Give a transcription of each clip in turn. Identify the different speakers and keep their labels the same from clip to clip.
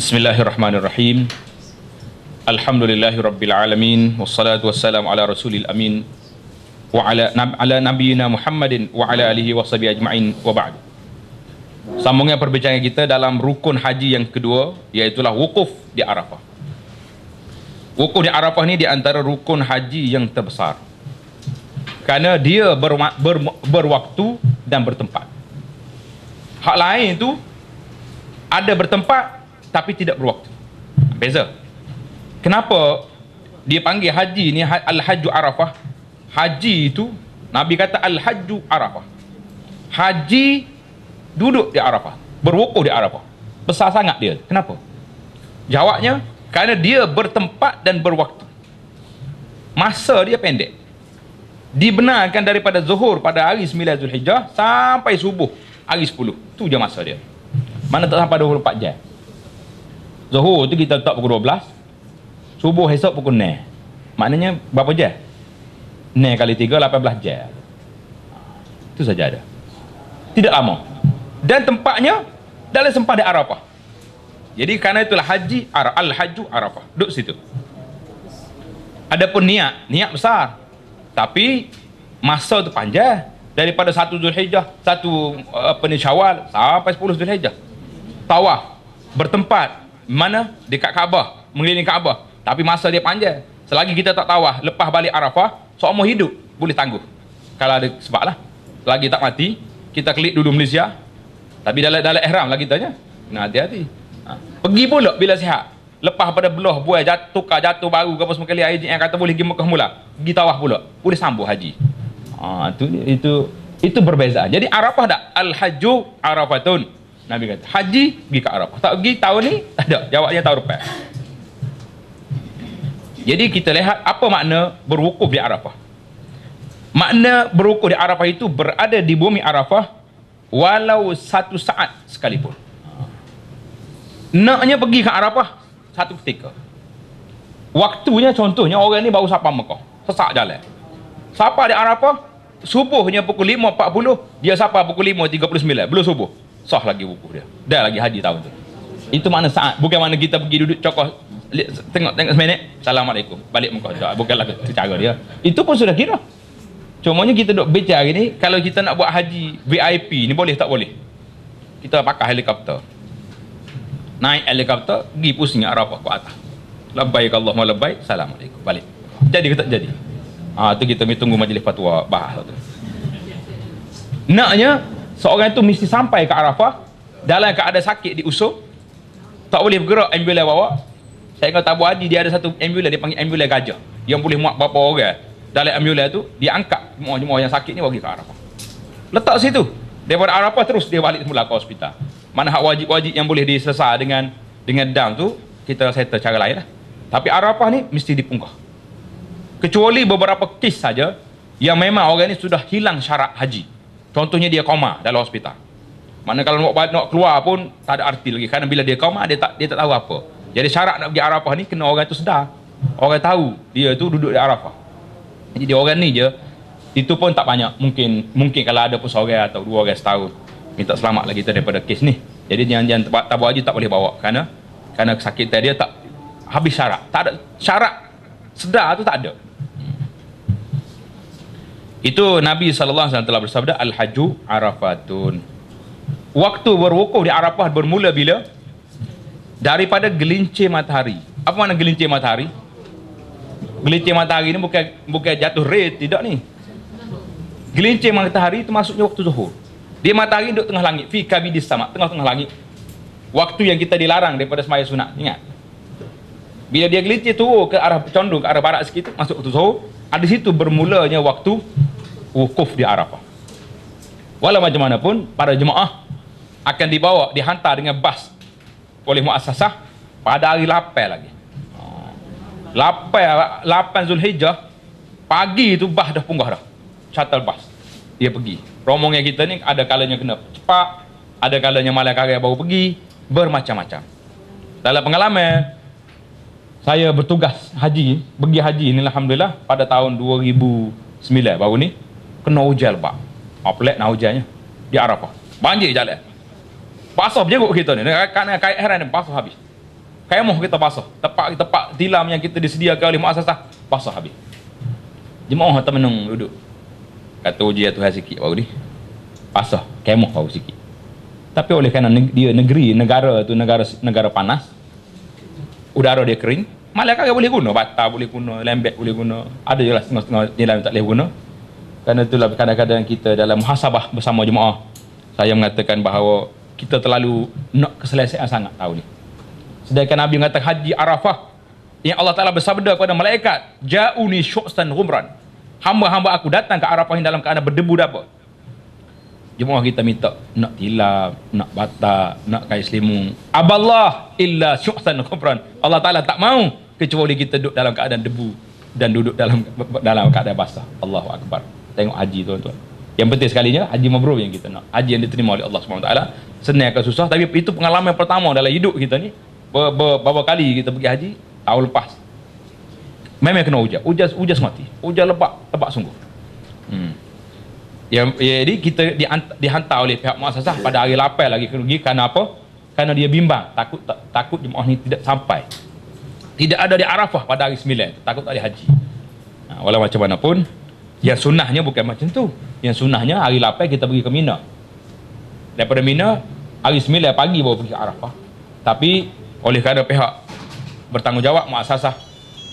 Speaker 1: Bismillahirrahmanirrahim. Alhamdulillahirabbil alamin wassalatu wassalamu ala rasulil amin wa ala nabiyyina Muhammadin wa ala alihi washabihi ajmain wa ba'd. Sambungan perbincangan kita dalam rukun haji yang kedua, iaitu wukuf di Arafah. Wukuf di Arafah ni di antara rukun haji yang terbesar, kerana dia berwaktu dan bertempat. Hak lain tu ada bertempat tapi tidak berwaktu. Beza. Kenapa dia panggil haji ni Al-Hajju Arafah? Haji itu, Nabi kata Al-Hajju Arafah. Haji duduk di Arafah, berwukuf di Arafah. Besar sangat dia. Kenapa? Jawabnya, kerana dia bertempat dan berwaktu. Masa dia pendek. Dibenarkan daripada zuhur pada hari 9 Zulhijjah sampai subuh hari 10. Tu je masa dia. Mana tak sampai 24 jam. Zuhur tu kita letak pukul 12, subuh esok pukul 9. Maknanya berapa jam? 9 kali 3, 18 jam. Itu saja ada. Tidak lama. Dan tempatnya dalam sempadan Arafah. Jadi kerana itulah haji Al-Hajju Arafah. Duduk situ. Adapun niat besar. Tapi masa tu panjang. Daripada 1 Zulhijjah, 1 Syawal sampai 10 Zulhijjah. Tawaf, bertempat mana? Dekat Kaabah, mengelilingi Kaabah. Tapi masa dia panjang. Selagi kita tak tawaf, lepas balik Arafah, seumur hidup boleh tangguh. Kalau ada sebab lah. Selagi tak mati, kita klik dulu Malaysia. Tapi dalam ihram lah kitanya. Nah, hati-hati. Pergi pula bila sihat. Lepas pada belah buai jatuh baru ke apa semua kali yang kata boleh pergi Mekah mula. Pergi tawaf pula. Boleh sambung haji. Itu berbeza. Jadi Arafah tak? Al-Hajju Arafatun. Nabi kata, haji pergi ke Arafah. Tak pergi tahun ni, tak ada. Jawabnya tahun depan. Jadi kita lihat apa makna berwukuf di Arafah. Makna berwukuf di Arafah itu berada di bumi Arafah walau 1 saat sekalipun. Naknya pergi ke Arafah satu ketika. Waktunya contohnya orang ni baru sampai Mekah. Sesak jalan. Sampai di Arafah, subuhnya pukul 5.40, dia sampai pukul 5.39. Belum subuh. Sah lagi wukuf dia. Dah lagi haji tahun tu. Itu makna saat. Bukan mana kita pergi duduk cokoh, tengok seminit, Assalamualaikum, balik Mekah. Bukanlah cara dia. Itu pun sudah kira. Cumanya kita duduk bicara hari ni, kalau kita nak buat haji VIP ni boleh tak boleh? Kita pakai helikopter. Naik helikopter, pergi pusing Arafah ke atas. Labbaik Allahumma labbaik, Assalamualaikum, balik. Jadi ke tak jadi? Tu kita tunggu majlis fatwa bahas tu. Naknya seorang itu mesti sampai ke Arafah dalam keadaan sakit diusung, tak boleh bergerak, ambulan bawa. Saya kata Abu Haji, dia ada satu ambulan, dia panggil ambulan gajah, yang boleh muat berapa orang. Dalam ambulan tu dia angkat jemaah yang sakit ni bagi ke Arafah, letak situ. Daripada Arafah terus dia balik semula ke hospital. Mana hak wajib-wajib yang boleh diselesai dengan dam tu, kita settle cara lain lah. Tapi Arafah ni mesti dipunggah. Kecuali beberapa kes saja yang memang orang ni sudah hilang syarat haji. Contohnya dia koma dalam hospital. Mana kalau nak keluar pun tak ada arti lagi, kerana bila dia koma dia tak tahu apa. Jadi syarat nak pergi Arafah ni kena orang tu sedar. Orang tahu dia tu duduk di Arafah. Jadi orang ni je, itu pun tak banyak. Mungkin kalau ada pun seorang atau 2 orang setahun. Minta selamatlah kita daripada kes ni. Jadi jangan tabu haji tak boleh bawa, kerana kesakitan dia tak habis syarat. Tak ada syarat sedar tu, tak ada. Itu Nabi SAW telah bersabda, Al-Hajju Arafatun. Waktu berwukuf di Arafah bermula bila? Daripada gelincir matahari. Apa makna gelincir matahari? Gelincir matahari ni bukan jatuh red, tidak ni. Gelincir matahari itu maksudnya waktu zuhur. Dia matahari duduk tengah langit, fi kabidis sama, tengah-tengah langit. Waktu yang kita dilarang daripada sembahyang sunat, ingat. Bila dia gelincir turun ke arah condong ke arah barat sikit, masuk waktu zuhur, ada situ bermulanya waktu wukuf di Arafah. Walau macam mana pun, para jemaah akan dibawa, dihantar dengan bas oleh muassasah pada hari 8 lagi. 8 Zulhijjah, pagi tu bas dah punggah dah. Shuttle bas. Dia pergi. Rombongan kita ni ada kalanya kena cepat, ada kalanya malam karya baru pergi, bermacam-macam. Dalam pengalaman saya bertugas pergi haji ni, alhamdulillah, pada tahun 2009 baru ni kena hujan lebat. Pelik nak hujannya di Arafah. Banjir jalan. Basah berjeruk kita ni. Kerana kait heran basah habis. Kemah kita basah. Tempat tilam yang kita disediakan oleh muassasah basah habis. Jemaah tak menung duduk. Kata ujian Tuhan sikit baru ni. Basah, kemah baru sikit. Tapi oleh kerana dia negara tu negara panas, udara dia kering, malah kagak boleh guna, bata boleh guna, lembek boleh guna. Ada je lah setengah-setengah nilai tak boleh guna. Kerana itulah kadang-kadang kita dalam muhasabah bersama jemaah, saya mengatakan bahawa kita terlalu nak keselesaian sangat tahun ni. Sedangkan Nabi mengatakan haji Arafah yang Allah Ta'ala bersabda kepada malaikat, ja'uni syu'san ghumran, hamba-hamba aku datang ke Arafah yang dalam keadaan berdebu dapa. Jemaah kita minta nak tilap, nak batak, nak kain selimut. Aballah illa syu'san ghumran. Allah Ta'ala tak mau kecuali kita duduk dalam keadaan debu dan duduk dalam keadaan basah. Allahu Akbar. Tengok haji tuan-tuan. Yang penting sekalinya haji mabrur yang kita nak. Haji yang diterima oleh Allah SWT. Senang ke susah, tapi itu pengalaman pertama dalam hidup kita ni. Berapa kali kita pergi haji tahun lepas. Memang kena hujan mati. Hujan lebat sungguh. Jadi kita dihantar oleh pihak muassasah pada hari 8 lagi pergi. Kerana apa? Kerana dia bimbang, takut jemaah ni tidak sampai, tidak ada di Arafah pada hari 9, takut tak ada haji. Walau macam mana pun, yang sunnahnya bukan macam tu. Yang sunnahnya hari 8 kita pergi ke Mina. Daripada Mina hari 9 pagi baru pergi ke Arafah. Tapi oleh kerana pihak bertanggungjawab muassasah,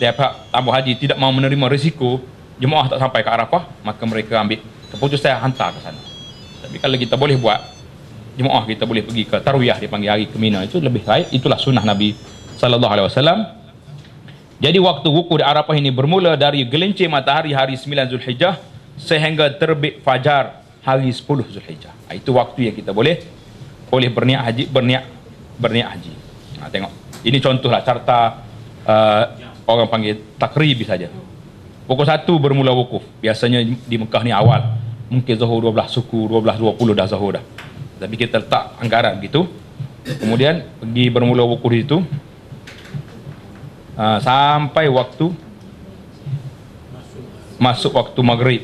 Speaker 1: pihak tabung haji tidak mahu menerima risiko jemaah tak sampai ke Arafah, maka mereka ambil keputusan hantar ke sana. Tapi kalau kita boleh buat, jemaah kita boleh pergi ke tarwiyah, dipanggil hari ke Mina, itu lebih baik. Itulah sunnah Nabi SAW. Jadi waktu wukuf di Arafah ini bermula dari gelincir matahari hari 9 Zulhijjah sehingga terbit fajar hari 10 Zulhijjah. Itu waktu yang kita boleh berniat haji. Tengok, ini contohlah carta orang panggil takribi saja. Pukul 1 bermula wukuf. Biasanya di Mekah ni awal, mungkin zuhur 12 suku, 12.20 dah zuhur dah. Tapi kita letak anggaran gitu. Kemudian pergi bermula wukuf di situ sampai waktu masuk waktu maghrib.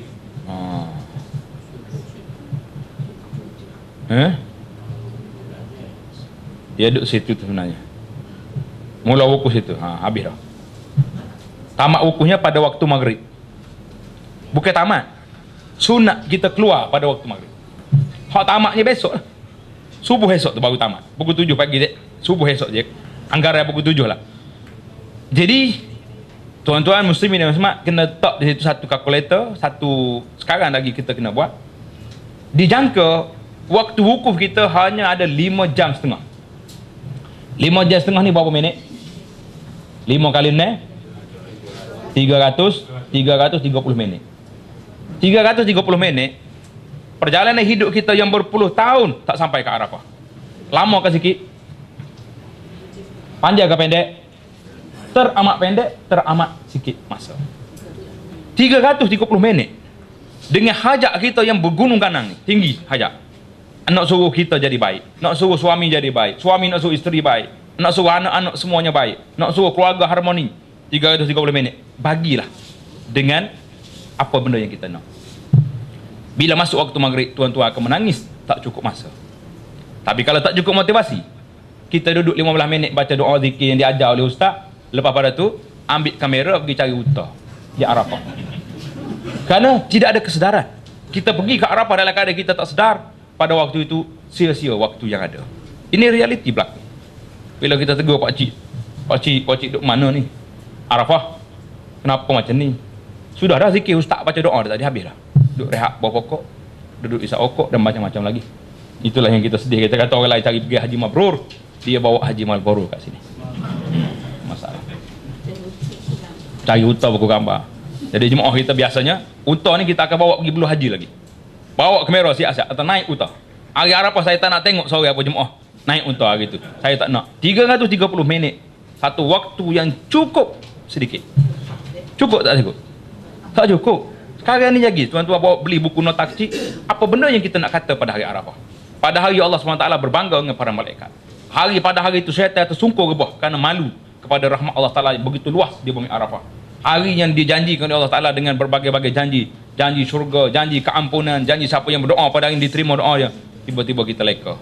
Speaker 1: Dia duduk situ sebenarnya. Mula wukuf situ, habis dah. Tamat wukufnya pada waktu maghrib. Bukan tamat, sunat kita keluar pada waktu maghrib. Hak tamatnya besok lah. Subuh esok tu baru tamat. Pukul 7 pagi dek. Subuh esok je. Anggaran pukul 7 lah. Jadi tuan-tuan muslimin dan muslimat kena letak di situ satu kalkulator, sekarang lagi kita kena buat. Dijangka waktu wukuf kita hanya ada 5 jam setengah. 5 jam setengah ni berapa minit? 5 kali 6 330 minit. 330 minit. Perjalanan hidup kita yang berpuluh tahun tak sampai ke Arafah. Lama ke sikit? Panjang ke pendek? Teramat pendek, teramat sikit masa. 330 minit. Dengan hajat kita yang bergunung ganang ni, tinggi hajat. Nak suruh kita jadi baik, nak suruh suami jadi baik, suami nak suruh isteri baik, nak suruh anak-anak semuanya baik, nak suruh keluarga harmoni. 330 minit. Bagilah dengan apa benda yang kita nak. Bila masuk waktu maghrib, tuan-tuan akan menangis, tak cukup masa. Tapi kalau tak cukup motivasi, kita duduk 15 minit baca doa zikir yang diajar oleh ustaz. Lepas pada tu ambil kamera pergi cari huta di Arafah. Kerana tidak ada kesedaran. Kita pergi ke Arafah dalam keadaan kita tak sedar. Pada waktu itu sia-sia waktu yang ada. Ini realiti berlaku. Bila kita tegur pakcik duduk mana ni? Arafah, kenapa macam ni? Sudah dah zikir ustaz baca doa dah tadi, habis dah. Duduk rehat bawah pokok, duduk isap okok dan macam-macam lagi. Itulah yang kita sedih. Kita kata orang lain cari pergi haji mabrur, dia bawa haji malboro kat sini. Masalah. Cari unta buku gambar. Jadi jemaah kita biasanya unta ni kita akan bawa pergi belu haji lagi. Bawa kamera siap-siap atau naik unta. Hari Arafah saya tak nak tengok sore apa jemaah naik unta hari tu. Saya tak nak. 330 minit. Satu waktu yang cukup sedikit. Cukup tak cukup? Tak cukup. Sekarang ni lagi tuan-tuan bawa beli buku nota kecil. Apa benda yang kita nak kata pada hari Arafah? Pada hari Allah SWT berbangga dengan para malaikat. Pada hari itu syaitan tersungkur rebah kerana malu kepada rahmat Allah Ta'ala begitu luas di bumi Arafah. Hari yang dijanjikan oleh Allah Ta'ala dengan berbagai-bagai janji. Janji syurga, janji keampunan, janji siapa yang berdoa pada hari ini diterima doanya. Tiba-tiba kita leka.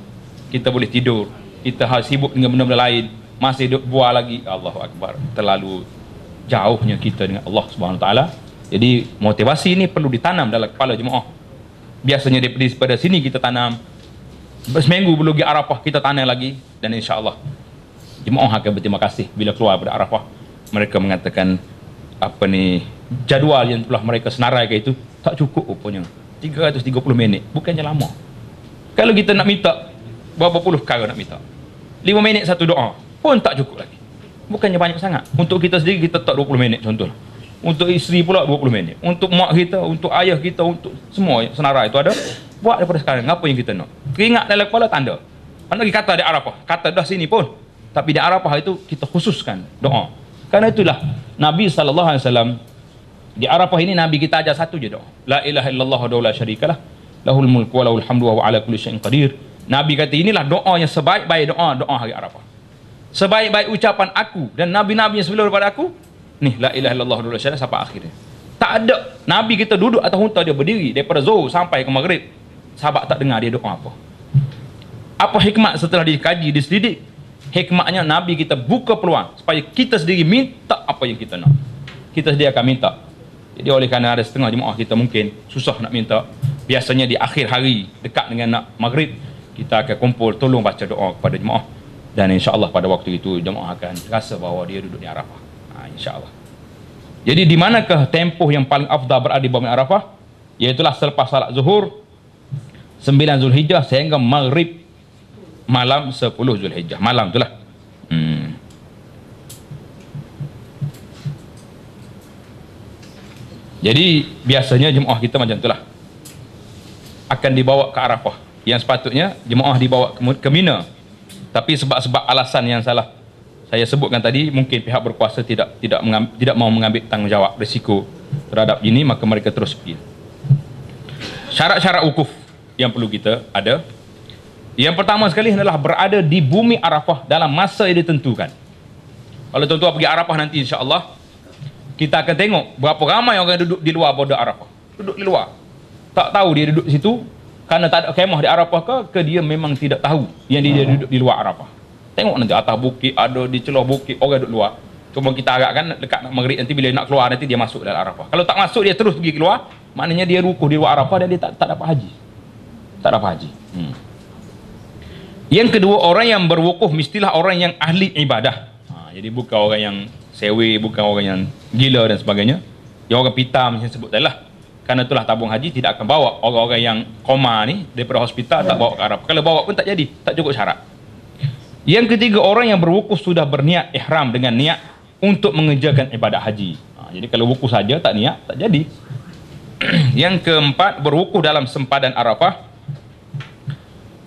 Speaker 1: Kita boleh tidur. Kita sibuk dengan benda-benda lain. masih duk buat lagi. Allahu Akbar. Terlalu jauhnya kita dengan Allah Subhanahu Wa Taala. Jadi motivasi ini perlu ditanam dalam kepala jemaah. Biasanya daripada sini kita tanam, seminggu belum pergi Arafah kita tanam lagi, dan insya-Allah jemaah akan berterima kasih bila keluar pada Arafah. Mereka mengatakan apa ni, jadual yang telah mereka senarai ke itu tak cukup rupanya. 330 minit, bukannya lama. Kalau kita nak minta berapa puluh perkara nak minta, 5 minit satu doa pun tak cukup lagi. Bukannya banyak sangat. Untuk kita sendiri kita tak 20 minit contohlah. Untuk isteri pula 20 minit. Untuk mak kita, untuk ayah kita, untuk semua senarai itu ada. Buat daripada sekarang apa yang kita nak. Keringat dalam kepala tanda. Mana lagi kata di Arafah, kata dah sini pun. Tapi di Arafah itu kita khususkan doa. Karena itulah Nabi SAW di Arafah ini Nabi kita ajar satu je doa. La ilaha illallah wa la syarikalah. Lahul mulku wa lahul hamdu wa ala kulli syai'in qadir. Nabi kata inilah doa yang sebaik-baik doa hari Arafah. Sebaik-baik ucapan aku dan nabi-nabi yang sebelum daripada aku, nih la ilaha illallah wa la syarikalah sampai akhirnya. Tak ada Nabi kita duduk atas unta dia berdiri daripada zuhur sampai ke maghrib. Sahabat tak dengar dia doa apa. Apa hikmat setelah dikaji, diselidik? Hikmatnya Nabi kita buka peluang supaya kita sendiri minta apa yang kita nak. Kita sendiri akan minta. Jadi oleh kerana ada setengah jemaah kita mungkin susah nak minta, biasanya di akhir hari dekat dengan nak maghrib kita akan kumpul tolong baca doa kepada jemaah, dan insya-Allah pada waktu itu jemaah akan rasa bahawa dia duduk di Arafah. Insya-Allah. Jadi di manakah tempoh yang paling afdal berada di bumi Arafah? Iaitulah selepas salat zuhur 9 Zulhijjah sehingga maghrib malam 10 Zulhijjah. Malam itulah. Jadi biasanya jemaah kita macam itulah. Akan dibawa ke Arafah. Yang sepatutnya jemaah dibawa ke Mina. Tapi sebab-sebab alasan yang salah saya sebutkan tadi, mungkin pihak berkuasa tidak mau mengambil tanggungjawab risiko terhadap ini, maka mereka terus pergi. Syarat-syarat wukuf yang perlu kita ada. Yang pertama sekali adalah berada di bumi Arafah dalam masa yang ditentukan. Kalau tuan-tuan pergi Arafah nanti insya-Allah, kita akan tengok berapa ramai orang duduk di luar border Arafah. Duduk di luar. Tak tahu dia duduk di situ kerana tak ada kemah di Arafah ke dia memang tidak tahu yang dia duduk di luar Arafah. Tengok nanti atas bukit, ada di celah bukit, orang duduk luar. Cuma kita harapkan dekat nak maghrib nanti bila nak keluar nanti dia masuk dalam Arafah. Kalau tak masuk dia terus pergi keluar, maknanya dia rukuk di luar Arafah dan dia tak dapat haji. Tak dapat haji. Yang kedua, orang yang berwukuf mestilah orang yang ahli ibadah. Jadi bukan orang yang sewe, bukan orang yang gila dan sebagainya. Yang orang pitam macam sebut tadi lah. Kerana itulah tabung haji tidak akan bawa orang-orang yang koma ni daripada hospital, tak bawa ke Arafah. Kalau bawa pun tak jadi, tak cukup syarat. Yang ketiga, orang yang berwukuf sudah berniat ihram dengan niat untuk mengerjakan ibadat haji. Jadi kalau wukuf saja tak niat, tak jadi. Yang keempat, berwukuf dalam sempadan Arafah.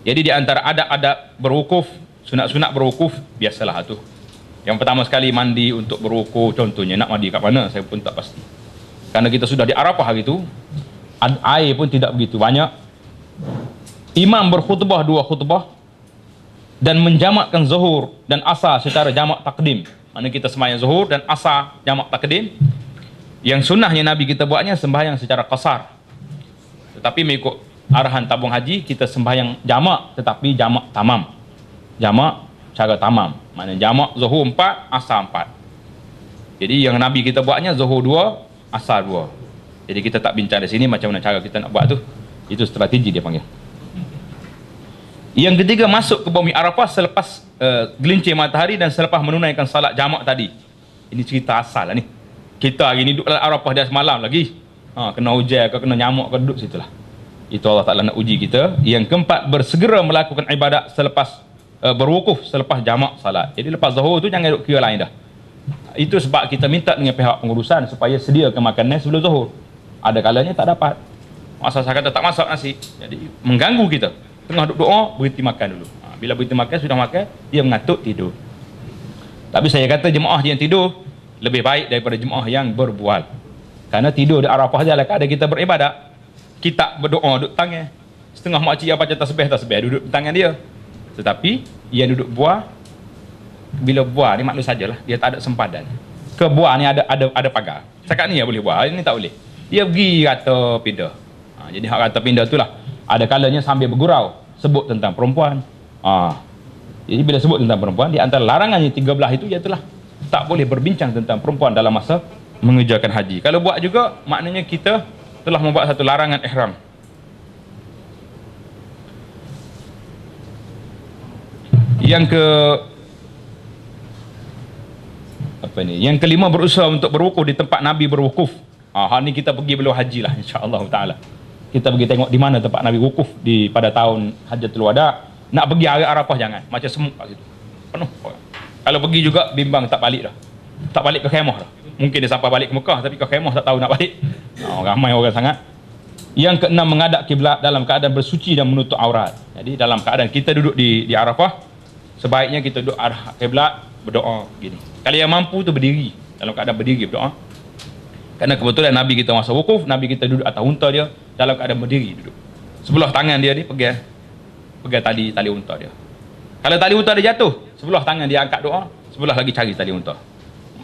Speaker 1: Jadi di antara adab-adab berwukuf, sunat-sunat berwukuf, biasalah tu. Yang pertama sekali mandi untuk berwukuf, contohnya nak mandi kat mana saya pun tak pasti. Karena kita sudah di Arafah hari itu, air pun tidak begitu banyak. Imam berkhutbah 2 khutbah dan menjamakkan zuhur dan asar secara jamak takdim. Mana kita sembahyang zuhur dan asar jamak takdim. Yang sunnahnya Nabi kita buatnya sembahyang secara qasar. Tetapi mengikut arahan tabung haji kita sembahyang jamak, tetapi jamak tamam. Jamak cara tamam. Maknanya jamak zuhur 4, asar 4. Jadi yang Nabi kita buatnya zuhur 2, asar 2. Jadi kita tak bincang di sini macam mana cara kita nak buat tu. Itu strategi dia panggil. Yang ketiga, masuk ke bumi Arafah selepas gelincir matahari dan selepas menunaikan salat jamak tadi. Ini cerita asal lah ni. Kita hari ni duduk dalam Arafah dah semalam lagi. Kena hujan ke kena nyamuk ke duduk situlah. Itu Allah Ta'ala nak uji kita. Yang keempat, bersegera melakukan ibadat selepas berwukuf, selepas jamak salat. Jadi lepas zuhur tu jangan duduk kira lain dah. Itu sebab kita minta dengan pihak pengurusan supaya sediakan makanan sebelum zuhur. Ada kalanya tak dapat. Masa saya kata tak masak nasi. Jadi mengganggu kita. Tengah duduk doa, berhenti makan dulu. Bila berhenti makan, sudah makan, dia mengantuk, tidur. Tapi saya kata jemaah yang tidur lebih baik daripada jemaah yang berbual. Kerana tidur di Arafah saja lah, ada kita beribadat. Kita berdoa, duduk tangan. Setengah makcik yang baca tasbih, duduk tangan dia. Tetapi, yang duduk buah, bila buah ni maklum sajalah, dia tak ada sempadan. Ke buah ni ada pagar. Sekat ni ya boleh buah, ini tak boleh. Dia pergi kata pindah. Jadi hak kata pindah itulah. Ada kalanya sambil bergurau sebut tentang perempuan. Jadi bila sebut tentang perempuan, di antara larangannya 13 itu ialah tak boleh berbincang tentang perempuan dalam masa mengerjakan haji. Kalau buat juga, maknanya kita telah membuat satu larangan ihram. Yang yang kelima, berusaha untuk berwukuf di tempat Nabi berwukuf. Hari ni kita pergi belum haji lah, insya-Allah taala. Kita pergi tengok di mana tempat Nabi wukuf pada tahun Hajjatul Wada. Nak pergi hari Arafah jangan, macam semut kat situ. Penuh orang. Kalau pergi juga bimbang tak balik dah. Tak balik ke khemah dah. Mungkin dia sampai balik ke Mekah tapi ke khemah tak tahu nak balik. Ramai orang sangat. Yang keenam, menghadap kiblat dalam keadaan bersuci dan menutup aurat. Jadi dalam keadaan kita duduk di Arafah, sebaiknya kita duduk arah kiblat, berdoa gini. Kalau yang mampu tu berdiri, dalam keadaan berdiri berdoa. Kerana kebetulan Nabi kita masa wukuf, Nabi kita duduk atas unta dia dalam keadaan berdiri duduk. Sebelah tangan dia ni pegang tali unta dia. Kalau tali unta dia jatuh, sebelah tangan dia angkat doa, sebelah lagi cari tali unta.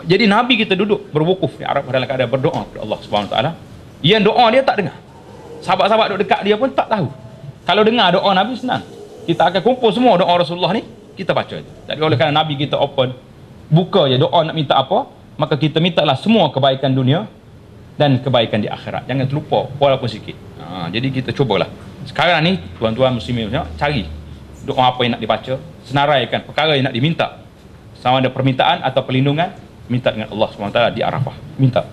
Speaker 1: Jadi Nabi kita duduk berwukuf di Arafah dalam keadaan berdoa kepada Allah Subhanahu Wa Taala. Yang doa dia tak dengar. Sahabat-sahabat duduk dekat dia pun tak tahu. Kalau dengar doa Nabi senang. Kita akan kumpul semua doa Rasulullah ni, kita baca itu. Jadi oleh kerana Nabi kita open, buka je doa nak minta apa, maka kita mintalah semua kebaikan dunia dan kebaikan di akhirat. Jangan terlupa walaupun sikit. Jadi kita cubalah. Sekarang ni tuan-tuan muslimin cari doa apa yang nak dibaca, senaraikan perkara yang nak diminta. Sama ada permintaan atau perlindungan, minta dengan Allah SWT di Arafah. Minta.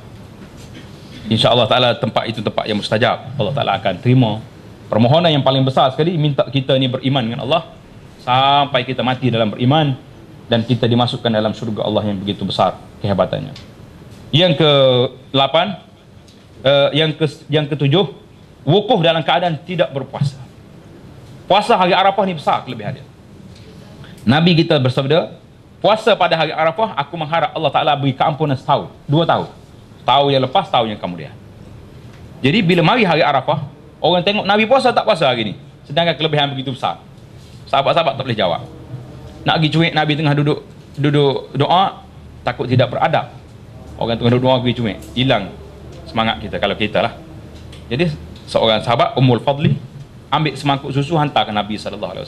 Speaker 1: InsyaAllah ta'ala tempat itu tempat yang mustajab. Allah ta'ala akan terima permohonan yang paling besar sekali. Minta kita ni beriman dengan Allah sampai kita mati dalam beriman dan kita dimasukkan dalam syurga Allah yang begitu besar kehebatannya. Yang ke-8, yang ke-7, wukuf dalam keadaan tidak berpuasa. Puasa hari Arafah ni besar kelebihan dia. Nabi kita bersabda, puasa pada hari Arafah, aku mengharap Allah Ta'ala beri keampunan setahun, 2 tahun. Tahun yang lepas, tahun yang kemudian. Jadi bila mari hari Arafah, orang tengok Nabi puasa tak puasa hari ni. Sedangkan kelebihan begitu besar. Sahabat-sahabat tak boleh jawab. Nak pergi cuik, Nabi tengah duduk doa, takut tidak beradab. Orang tengah duduk doa pergi cuik, hilang semangat kita kalau kita lah. Jadi seorang sahabat Ummul Fadli ambil semangkuk susu hantar ke Nabi SAW.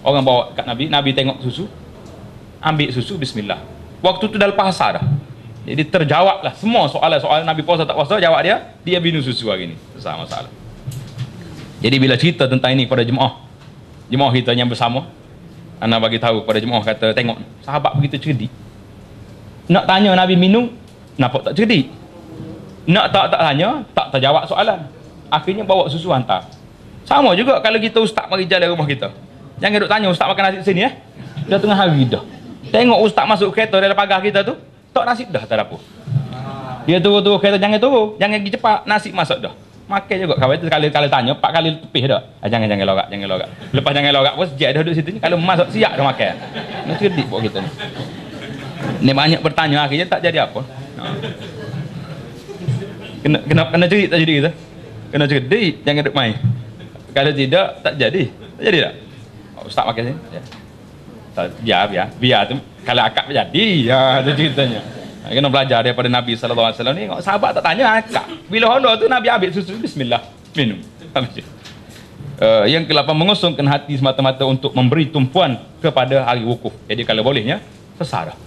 Speaker 1: Orang bawa kat Nabi, Nabi tengok susu, ambil susu, bismillah. Waktu tu dah lepas asar dah. Jadi terjawablah semua soalan-soalan Nabi puasa tak puasa, jawab dia minum susu hari ni. Besar masalah. Jadi bila cerita tentang ini kepada jemaah kita yang bersama, ana bagi tahu kepada jemaah, kata tengok sahabat begitu cerdik. Nak tanya Nabi minum, nampak tak cerdik. Nak tak tanya, tak terjawab soalan. Akhirnya bawa susu hantar. Sama juga kalau kita ustaz mari jalan rumah kita. Jangan duk tanya ustaz makan nasi sini Dah tengah hari dah. Tengok ustaz masuk kereta dalam pagar kita tu, tak nasi dah tak apa. Dia turun kereta, jangan turun, jangan pergi cepat, nasi masuk dah. Makan juga kawan tu, kali tanya 4 kali tepih dah. Jangan lorak. Lepas jangan lorak pun sejak dah duduk situ ni, kalau masuk siap dah makan. Nak cerdik buat kita ni. Ni banyak bertanya akhirnya tak jadi apa. Kena cerdik tak jadi kita. Kena cerdik, jangan duk main. Kalau tidak tak jadi. Tak jadi tak? Ustaz makan sini. Ya. Biar tu kalau akak jadi, ya tu ceritanya. Kena belajar daripada Nabi SAW ni. Sahabat tak tanya akak. Bila honor tu Nabi ambil susu, bismillah, minum. Yang ke-8, mengosongkan hati semata-mata untuk memberi tumpuan kepada hari wukuf. Jadi kalau bolehnya, sesar dah.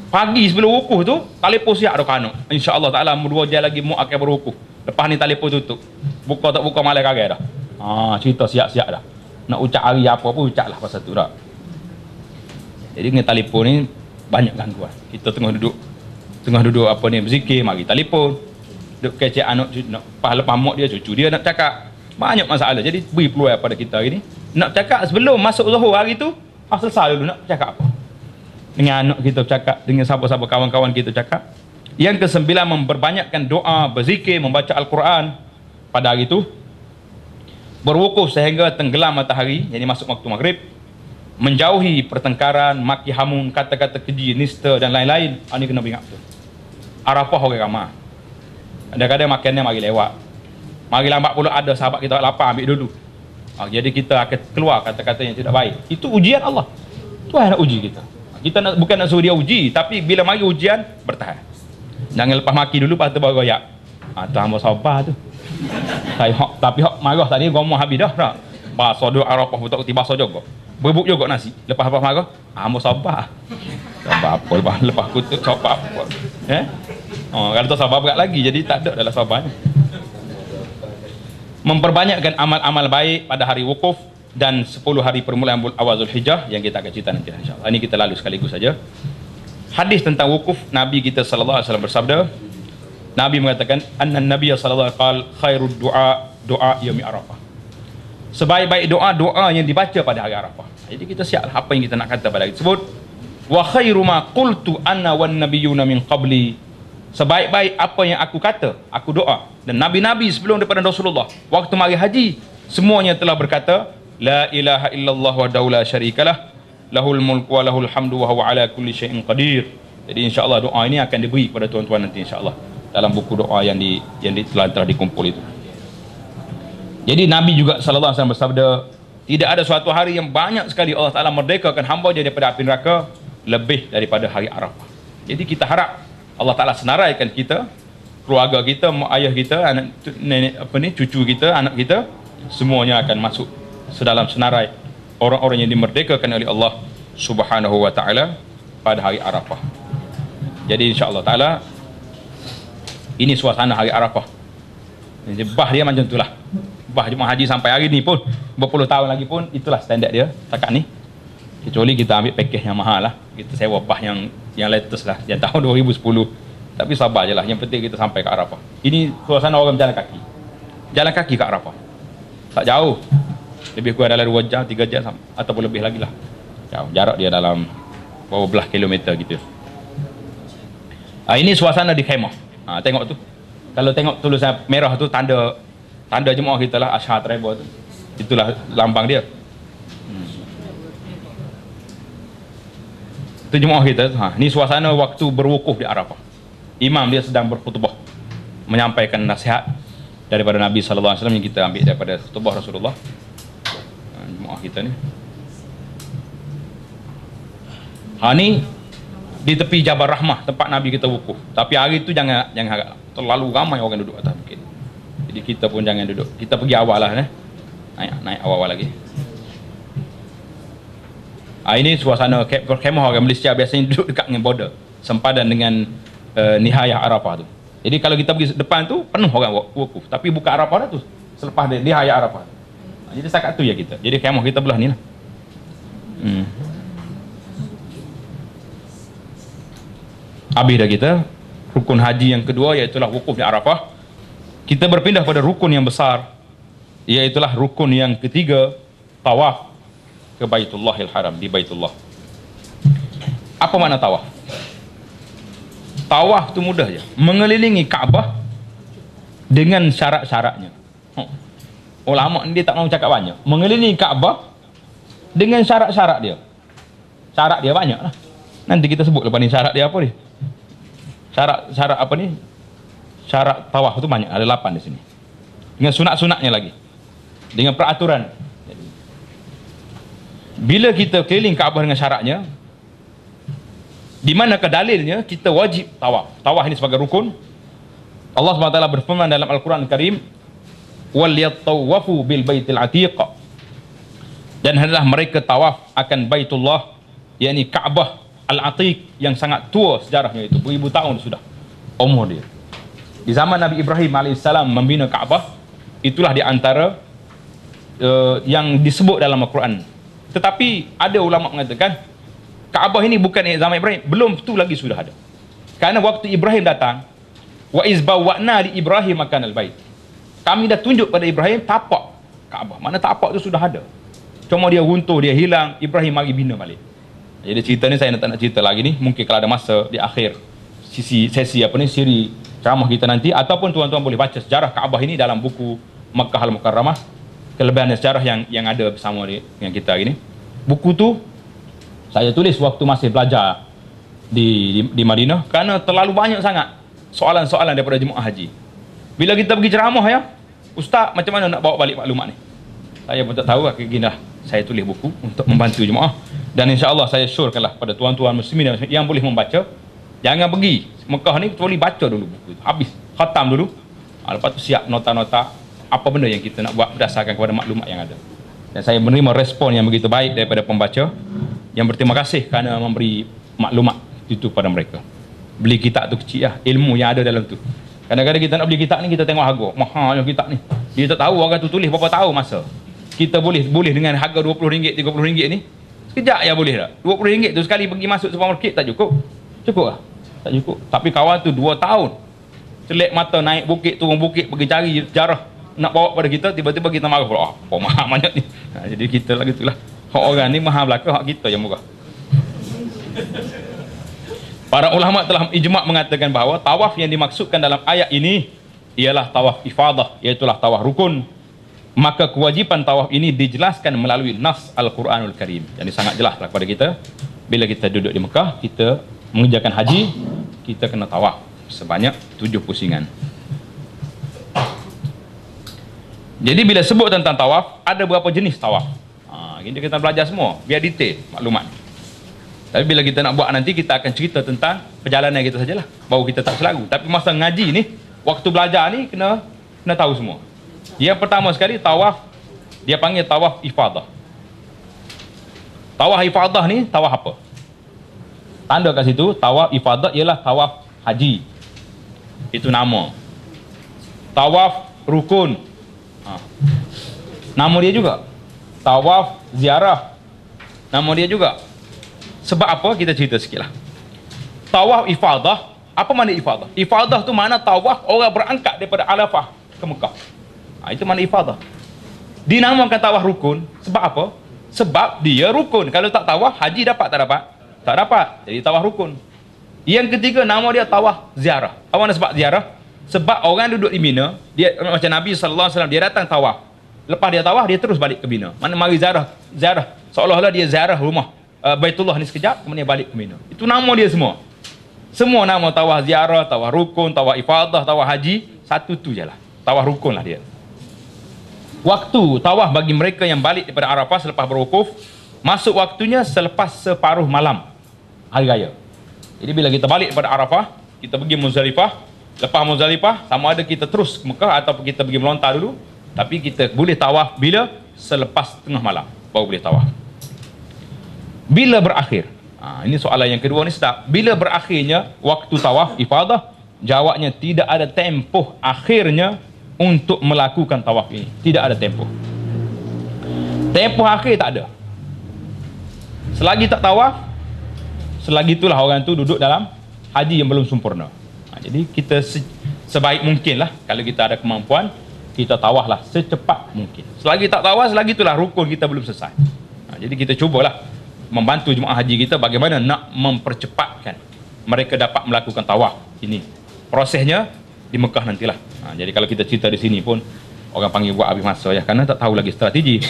Speaker 1: Pagi sebelum wukuf tu, telefon siap dah kanuk. InsyaAllah ta'ala 2 jam lagi mu akan berwukuf. Lepas ni telefon tutup. Buka tak buka malam kagai dah. Cerita siap-siap dah. Nak ucap hari apa pun ucap lah pasal tu dah. Jadi dengan telefon ni banyak gangguan. Kita tengah duduk apa ni, berzikir, mari telefon. Duk kecek anak lepas mak dia, cucu dia nak cakap. Banyak masalah. Jadi beri peluang pada kita hari ni. Nak cakap sebelum masuk Zuhur hari tu, selesai dulu nak cakap apa. Dengan anak kita cakap, dengan sahabat-sahabat kawan-kawan kita cakap. Yang ke-9, memperbanyakkan doa, berzikir, membaca Al-Quran pada hari itu. Berwukuf sehingga tenggelam matahari, jadi masuk waktu maghrib. Menjauhi pertengkaran, maki hamun, kata-kata keji, nista dan lain-lain. Ini kena ingat tu. Arafah orang ramah. Kadang-kadang makannya mari lewat. Mari lambat pula ada sahabat kita lapar, ambil dulu. Jadi kita akan keluar kata-kata yang tidak baik. Itu ujian Allah. Tuhan nak uji kita. Kita bukan nak suruh dia uji, tapi bila mari ujian, bertahan. Jangan lepas maki dulu, lepas tu baru goyak. Tu hamba sabar tu. Tapi hak marah tadi, gomong habis dah. Bahasa dua Arafah, betul-betul bahasa juga. berebut juga nasi. Lepas apa marah? Mau sabar. Sabar apa lepas kutub sabar apa? Kalau tak sabar berat lagi, jadi tak ada dalam sabarnya. Memperbanyakkan amal-amal baik pada hari wukuf dan 10 hari permulaan awal Zulhijjah yang kita akan cerita nanti insya-Allah. Ini kita lalu sekaligus saja. Hadis tentang wukuf, Nabi kita sallallahu alaihi wasallam bersabda, Nabi mengatakan, "Annan Nabiy sallallahu alaihi wasallam khairud doa yaumi Arafah." Sebaik-baik doa yang dibaca pada hari Arafah. Jadi kita siaplah apa yang kita nak kata pada hari tersebut. Wa khairu ma qultu anna wan nabiyyuna min qabli. Sebaik-baik apa yang aku kata, aku doa, dan nabi-nabi sebelum daripada Rasulullah waktu mari haji semuanya telah berkata, la ilaha illallah wahdahu la syarikalah, lahul mulku wa lahul hamdu wa huwa ala kulli syai'in qadir. Jadi insya-Allah doa ini akan diberi kepada tuan-tuan nanti insya-Allah dalam buku doa yang telah dikumpul itu. Jadi Nabi juga sallallahu alaihi wasallam bersabda, tidak ada suatu hari yang banyak sekali Allah Taala merdekakan hamba dia daripada api neraka lebih daripada hari Arafah. Jadi kita harap Allah Taala senaraikan kita, keluarga kita, mak ayah kita, anak nenek cucu kita, anak kita, semuanya akan masuk sedalam senarai orang-orang yang dimerdekakan oleh Allah Subhanahu wa taala pada hari Arafah. Jadi insya-Allah taala ini suasana hari Arafah. Jadi bah dia macam itulah. Bah jemaah haji sampai hari ni pun berpuluh tahun lagi pun itulah standard dia setakat ni. Kecuali kita ambil package yang mahal lah, kita sewa bah yang latest lah, yang tahun 2010. Tapi sabar je lah, yang penting kita sampai ke Arafah. Ini suasana orang jalan kaki ke Arafah, tak jauh, lebih kurang dalam 2 jam, 3 jam ataupun lebih lagi lah jauh, jarak dia dalam berapa belas kilometer gitu. Ini suasana di khemah. Tengok tu, kalau tengok tulisan merah tu tanda jemaah kita lah, Ashhad Travel tu, itulah lambang dia. Itu jemaah kita. Ni suasana waktu berwukuf di Arafah. Imam dia sedang berkhutbah, menyampaikan nasihat daripada Nabi sallallahu alaihi wasallam yang kita ambil daripada khutbah Rasulullah. Jemaah kita ni. Ni di tepi Jabal Rahmah tempat Nabi kita wukuf. Tapi hari tu jangan harap terlalu ramai orang duduk atas bukit. Jadi kita pun jangan duduk. Kita pergi awal lah naik awal lagi. Ini suasana kemah orang Malaysia biasanya duduk dekat dengan border, sempadan dengan nihayah Arafah tu. Jadi kalau kita pergi depan tu penuh orang wukuf, tapi bukan Arafah dah tu, selepas nihayah Arafah. Jadi setakat tu ya kita. Jadi kemah kita belah ni lah. Habis dah kita rukun haji yang kedua, iaitulah wukuf di Arafah. Kita berpindah pada rukun yang besar, iaitulah rukun yang ketiga, tawaf ke Baitullahil Haram, di Baitullah. Apa makna tawaf? Tawaf tu mudah je, mengelilingi Kaabah dengan syarat-syaratnya. Ulama dia tak mau cakap banyak, mengelilingi Kaabah dengan syarat-syarat dia. Syarat dia banyak lah, nanti kita sebut lepas ni syarat dia apa ni. Syarat apa ni? Syarat tawaf tu banyak, ada 8 di sini. Dengan sunat-sunatnya lagi, dengan peraturan. Bila kita keliling Kaabah dengan syaratnya, di manakah dalilnya kita wajib tawaf? Tawaf ini sebagai rukun. Allah SWT berfirman dalam Al-Quran Al-Karim, wal yattawafu bil baitil atiq, dan hendaklah mereka tawaf akan Baitullah, yakni Kaabah Al-Atiq yang sangat tua sejarahnya, itu beribu tahun sudah umur dia. Di zaman Nabi Ibrahim AS membina Kaabah, itulah di antara yang disebut dalam Al-Quran. Tetapi ada ulama mengatakan Kaabah ini bukan zaman Ibrahim, belum tu lagi sudah ada. Karena waktu Ibrahim datang, wa izbawwa'na li Ibrahim makanal bait, kami dah tunjuk pada Ibrahim tapak Kaabah. Mana tapak tu sudah ada, cuma dia runtuh, dia hilang, Ibrahim mari bina balik. Jadi cerita ni saya tak nak cerita lagi ni, mungkin kalau ada masa di akhir sesi siri ceramah kita nanti, ataupun tuan-tuan boleh baca sejarah Kaabah ini dalam buku Makkah Al-Mukarramah, kelebihan sejarah yang ada bersama dengan kita hari ni. Buku tu saya tulis waktu masih belajar di Madinah, kerana terlalu banyak sangat soalan-soalan daripada jemaah haji. Bila kita pergi ceramah ya, ustaz macam mana nak bawa balik maklumat ni? Saya pun tak tahu, akhirnya saya tulis buku untuk membantu jemaah, dan insya-Allah saya syorkanlah pada tuan-tuan muslimin yang boleh membaca, jangan pergi Mekah ni kecuali baca dulu buku itu habis, khatam dulu. Lepas tu siap nota-nota apa benda yang kita nak buat berdasarkan kepada maklumat yang ada. Dan saya menerima respon yang begitu baik daripada pembaca yang berterima kasih kerana memberi maklumat itu pada mereka. Beli kitab tu kecil lah, ilmu yang ada dalam tu. Kadang-kadang kita nak beli kitab ni, kita tengok harga. Mahal yang kitab ni. Dia tak tahu orang tu tulis berapa tahun masa. Kita boleh dengan harga RM20, RM30 ni, sekejap ya boleh tak? RM20 tu sekali pergi masuk supermarket tak cukup? Cukup lah? Tak cukup. Tapi kawan tu 2 tahun. Celek mata naik bukit, turun bukit, pergi cari jarah. Nak bawa pada kita, tiba-tiba kita marah pula. Apa mahal banyak ni? Jadi kita lah gitulah. Hak orang ni mahal belaka, hak kita yang murah. Para ulama telah ijma' mengatakan bahawa tawaf yang dimaksudkan dalam ayat ini ialah tawaf ifadah, iaitulah tawaf rukun. Maka kewajipan tawaf ini dijelaskan melalui nas Al-Quranul Karim. Jadi sangat jelaslah kepada kita, bila kita duduk di Mekah, kita mengerjakan haji, kita kena tawaf sebanyak 7 pusingan. Jadi bila sebut tentang tawaf, ada berapa jenis tawaf? Ini kita belajar semua, biar detail maklumat. Tapi bila kita nak buat nanti, kita akan cerita tentang perjalanan kita sajalah, baru kita tak selalu. Tapi masa ngaji ni, waktu belajar ni, kena tahu semua. Yang pertama sekali, tawaf, dia panggil tawaf ifadah. Tawaf ifadah ni, tawaf apa? Tanda kat situ, tawaf ifadah ialah tawaf haji. Itu nama. Tawaf rukun. Nama dia juga. Tawaf ziarah. Nama dia juga. Sebab apa? Kita cerita sikit lah. Tawaf ifadah, apa makna ifadah? Ifadah tu makna tawaf orang berangkat daripada Arafah ke Mekah. Itu makna ifadah. Dinamakan tawaf rukun, sebab apa? Sebab dia rukun. Kalau tak tawaf, haji dapat tak dapat? Tak dapat. Jadi tawaf rukun. Yang ketiga, nama dia tawaf ziarah. Apa makna sebab ziarah? Sebab orang duduk di Mina, dia macam Nabi SAW, dia datang tawaf. Lepas dia tawaf, dia terus balik ke Mina. Mana mari ziarah. Seolah-olah dia ziarah rumah Baitullah ni sekejap, kemudian balik ke Mina. Itu nama dia semua. Semua nama tawaf ziarah, tawaf rukun, tawaf ifadah, tawaf haji, satu tu je lah. Tawaf rukun lah dia. Waktu tawaf bagi mereka yang balik daripada Arafah selepas berwukuf, masuk waktunya selepas separuh malam hari raya. Jadi bila kita balik daripada Arafah, kita pergi Muzdalifah. Lepas Muzdalifah, sama ada kita terus ke Mekah atau kita pergi melontar dulu. Tapi kita boleh tawaf bila? Selepas tengah malam baru boleh tawaf. Bila berakhir? Ini soalan yang kedua ni sedap. Bila berakhirnya waktu tawaf ifadah? Jawabnya tidak ada tempoh akhirnya untuk melakukan tawaf ini. Tidak ada tempoh. Tempoh akhir tak ada. Selagi tak tawaf, selagi itulah orang tu duduk dalam haji yang belum sempurna. Jadi kita sebaik mungkin lah, kalau kita ada kemampuan, kita tawaflah secepat mungkin. Selagi tak tawaf, selagi itulah rukun kita belum selesai. Jadi kita cubalah membantu jemaah haji kita bagaimana nak mempercepatkan mereka dapat melakukan tawaf ini. Prosesnya di Mekah nantilah. Jadi kalau kita cerita di sini pun orang panggil buat habis masa ya, kerana tak tahu lagi strategi.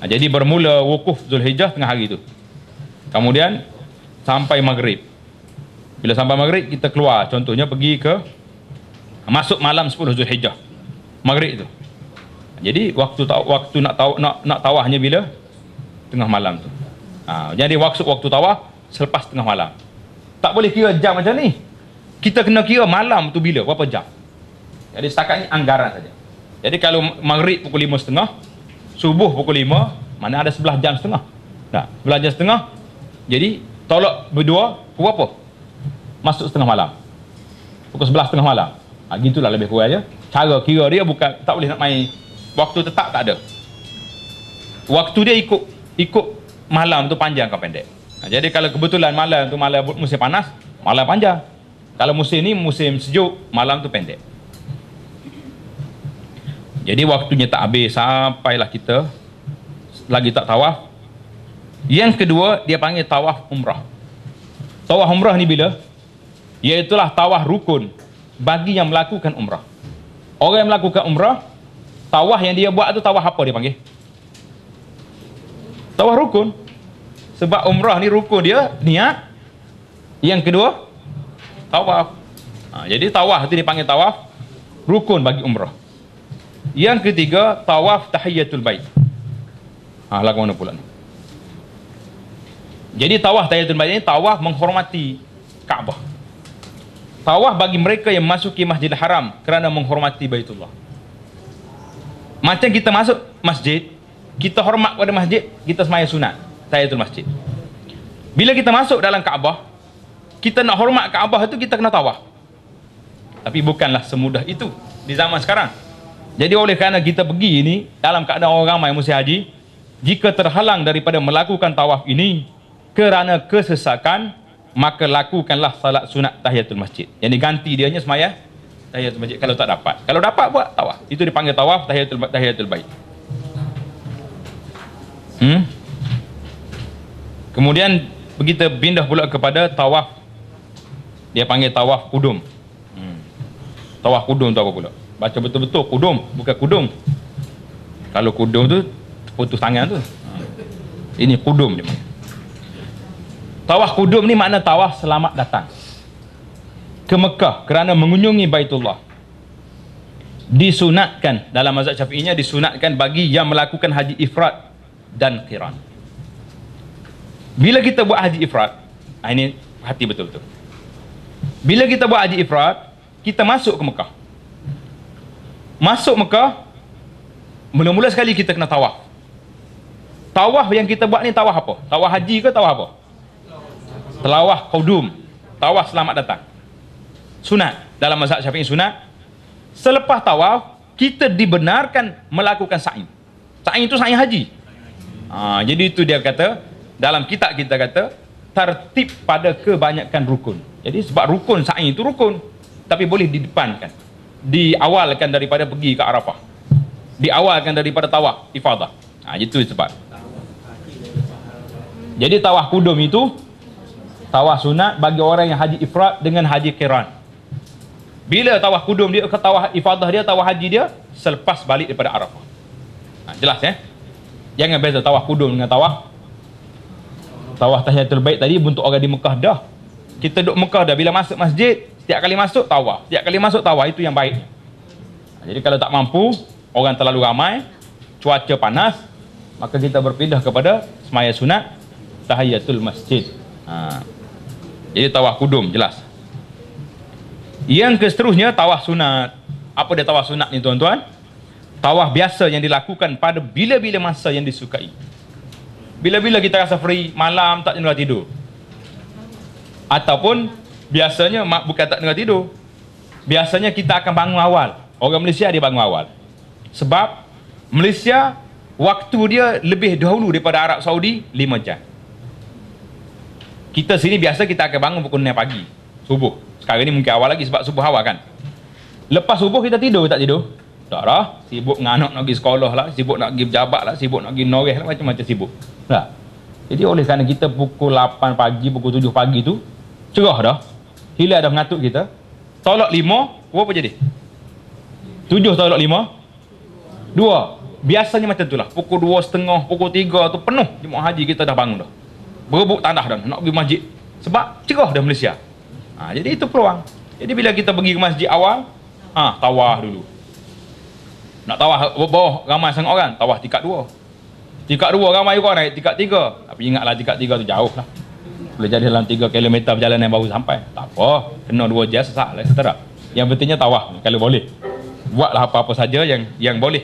Speaker 1: Jadi bermula wukuf Zulhijjah tengah hari tu. Kemudian sampai maghrib. Bila sampai maghrib kita keluar, contohnya pergi ke masuk malam 10 Zulhijjah. Maghrib tu. Jadi waktu nak tawafnya bila? Tengah malam tu. Jadi waktu tawaf selepas tengah malam. Tak boleh kira jam macam ni. Kita kena kira malam tu bila, berapa jam. Jadi setakat ni anggaran saja. Jadi kalau maghrib pukul 5.30, subuh pukul 5, mana ada 11 jam setengah. Nah, 11 jam setengah. Jadi tolak berdua pukul apa? Masuk setengah malam. Pukul 11 setengah malam. Gitulah lebih kurang aja. Cara kira dia bukan, tak boleh nak main waktu tetap, tak ada. Waktu dia ikut malam tu panjang ke pendek. Jadi kalau kebetulan malam tu malam musim panas, malam panjang. Kalau musim ni musim sejuk, malam tu pendek. Jadi waktunya tak habis sampailah kita lagi tak tawaf. Yang kedua dia panggil tawaf umrah. Tawaf umrah ni bila? Iaitulah tawaf rukun bagi yang melakukan umrah. Orang yang melakukan umrah, tawaf yang dia buat tu tawaf apa dia panggil? Tawaf rukun. Sebab umrah ni rukun dia niat. Yang kedua tawaf. Jadi tawaf tu dipanggil tawaf rukun bagi umrah. Yang ketiga tawaf tahiyatul bait. Lagu mana pula ni? Jadi tawaf tahiyatul bait ni tawaf menghormati Kaabah. Tawaf bagi mereka yang masuki Masjidil Haram kerana menghormati Baitullah. Macam kita masuk masjid, kita hormat pada masjid, kita semaya sunat tahiyatul masjid. Bila kita masuk dalam Kaabah, kita nak hormat Kaabah itu kita kena tawaf. Tapi bukanlah semudah itu di zaman sekarang. Jadi oleh kerana kita pergi ini dalam keadaan orang ramai musim haji, jika terhalang daripada melakukan tawaf ini kerana kesesakan, maka lakukanlah salat sunat tahiyatul masjid. Yang diganti dianya semaya tahiyatul masjid kalau tak dapat. Kalau dapat buat tawaf. Itu dipanggil tawaf tahiyatul bait. Kemudian begitu pindah pula kepada tawaf, dia panggil tawaf kudum. Tawaf kudum tu apa pula? Baca betul-betul kudum, bukan kudung. Kalau kudum tu putus tangan tu. Ini kudum dia. Tawaf kudum ni makna tawaf selamat datang ke Mekah kerana mengunjungi Baitullah. Disunatkan dalam mazhab Syafi'inya, disunatkan bagi yang melakukan haji ifrad dan qiran. Bila kita buat haji ifrad, ini hati betul-betul. Bila kita buat haji ifrad, kita masuk ke Mekah. Masuk Mekah, mula-mula sekali kita kena tawaf. Tawaf yang kita buat ni tawaf apa? Tawaf haji ke tawaf apa? Tawaf qudum, tawaf selamat datang. Sunat dalam mazhab Syafi'i sunat. Selepas tawaf, kita dibenarkan melakukan sa'i. Sa'i itu sa'i haji. Jadi itu dia kata, dalam kitab kita kata tertib pada kebanyakan rukun. Jadi sebab rukun sa'i itu rukun, tapi boleh didepankan, diawalkan daripada pergi ke Arafah, diawalkan daripada tawaf ifadah. Itu sebab. Jadi tawaf kudum itu tawaf sunat bagi orang yang haji ifrad dengan haji qiran. Bila tawaf kudum dia ke tawaf ifadah dia, tawaf haji dia selepas balik daripada Arafah. Jelas ya? Jangan beza tawaf kudum dengan tawaf tahiyatul bait tadi bentuk orang di Mekah dah. Kita duduk Mekah dah, bila masuk masjid, setiap kali masuk tawaf, setiap kali masuk tawaf, itu yang baik. Jadi kalau tak mampu, orang terlalu ramai, cuaca panas, maka kita berpindah kepada semaya sunat tahiyatul masjid. Jadi tawaf kudum jelas. Yang seterusnya tawaf sunat. Apa dia tawaf sunat ni tuan-tuan? Tawaf biasa yang dilakukan pada bila-bila masa yang disukai. Bila-bila kita rasa free, malam tak nak tidur. Ataupun biasanya bukan tak dengar tidur, biasanya kita akan bangun awal. Orang Malaysia dia bangun awal sebab Malaysia waktu dia lebih dahulu daripada Arab Saudi 5 jam. Kita sini biasa kita akan bangun pukul 6 pagi subuh. Sekarang ni mungkin awal lagi sebab subuh awal kan. Lepas subuh kita tidur tak tidur? Tak dah, sibuk dengan anak nak pergi sekolah lah, sibuk nak pergi pejabat lah, sibuk nak pergi noreh lah, macam-macam sibuk tak? Jadi oleh kerana kita pukul 8 pagi, pukul 7 pagi tu cerah dah, hilal dah mengatuk kita. Tolak 5, apa jadi? 7 tolak 5 2. Biasanya macam tu lah, pukul 2.30, pukul 3 tu penuh jemaah haji kita dah bangun dah, berebut tanah dah nak pergi masjid sebab cerah dah Malaysia. Jadi itu peluang. Jadi bila kita pergi ke masjid awal, tawaf dulu. Nak tawaf bawah ramai sangat orang, tawaf tingkat 2. Tingkat 2 ramai orang naik tingkat 3. Tapi ingatlah tingkat 3 tu jauh lah. Boleh jadi dalam 3 km perjalanan baru sampai. Tak apa, kena 2 jam sesak lah, setera. Yang pentingnya tawaf kalau boleh. Buatlah apa-apa saja yang boleh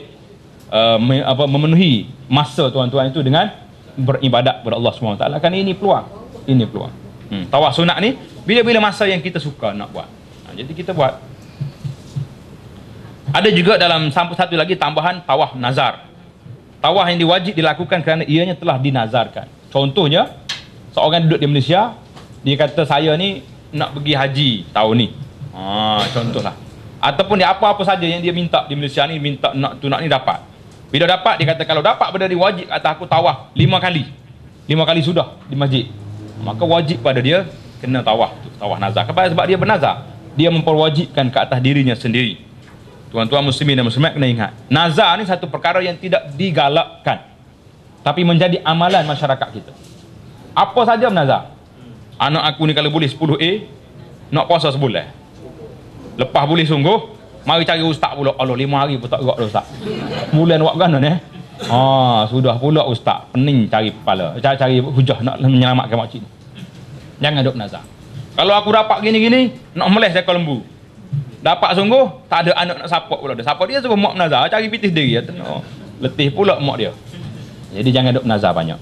Speaker 1: memenuhi masa tuan-tuan itu dengan beribadat kepada Allah SWT. Kan ini peluang. Ini peluang. Tawaf sunat ni bila-bila masa yang kita suka nak buat. Jadi kita buat. Ada juga dalam satu lagi tambahan tawaf nazar. Tawaf yang diwajib dilakukan kerana ianya telah dinazarkan. Contohnya, seorang duduk di Malaysia, dia kata saya ni nak pergi haji tahun ni. Contohlah. Ataupun dia apa-apa saja yang dia minta di Malaysia ni, minta nak ni dapat. Bila dapat, dia kata kalau dapat benda ni wajib atas aku tawaf 5 kali. 5 kali sudah di masjid. Maka wajib pada dia kena tawaf tu, tawaf nazar. Sebab dia bernazar, dia memperwajibkan ke atas dirinya sendiri. Tuan-tuan muslimin dan muslimat kena ingat, nazar ni satu perkara yang tidak digalakkan, tapi menjadi amalan masyarakat kita. Apa saja menazar. Anak aku ni kalau boleh 10A, nak puasa sebulan. Lepas boleh sungguh, mari cari ustaz pula. Allah 5 hari pun tak gerak dah ustaz. Bulan buat kan ni? Sudah pula ustaz, pening cari kepala, cari hujah nak menyelamatkan makcik. Jangan duk nazar. Kalau aku dapat gini-gini, nak meleh saya lembu. Dapat sungguh, tak ada anak nak support pula. Dia support dia suruh mak menazar, cari pitih diri. Letih pula mak dia. Jadi jangan duk nazar banyak.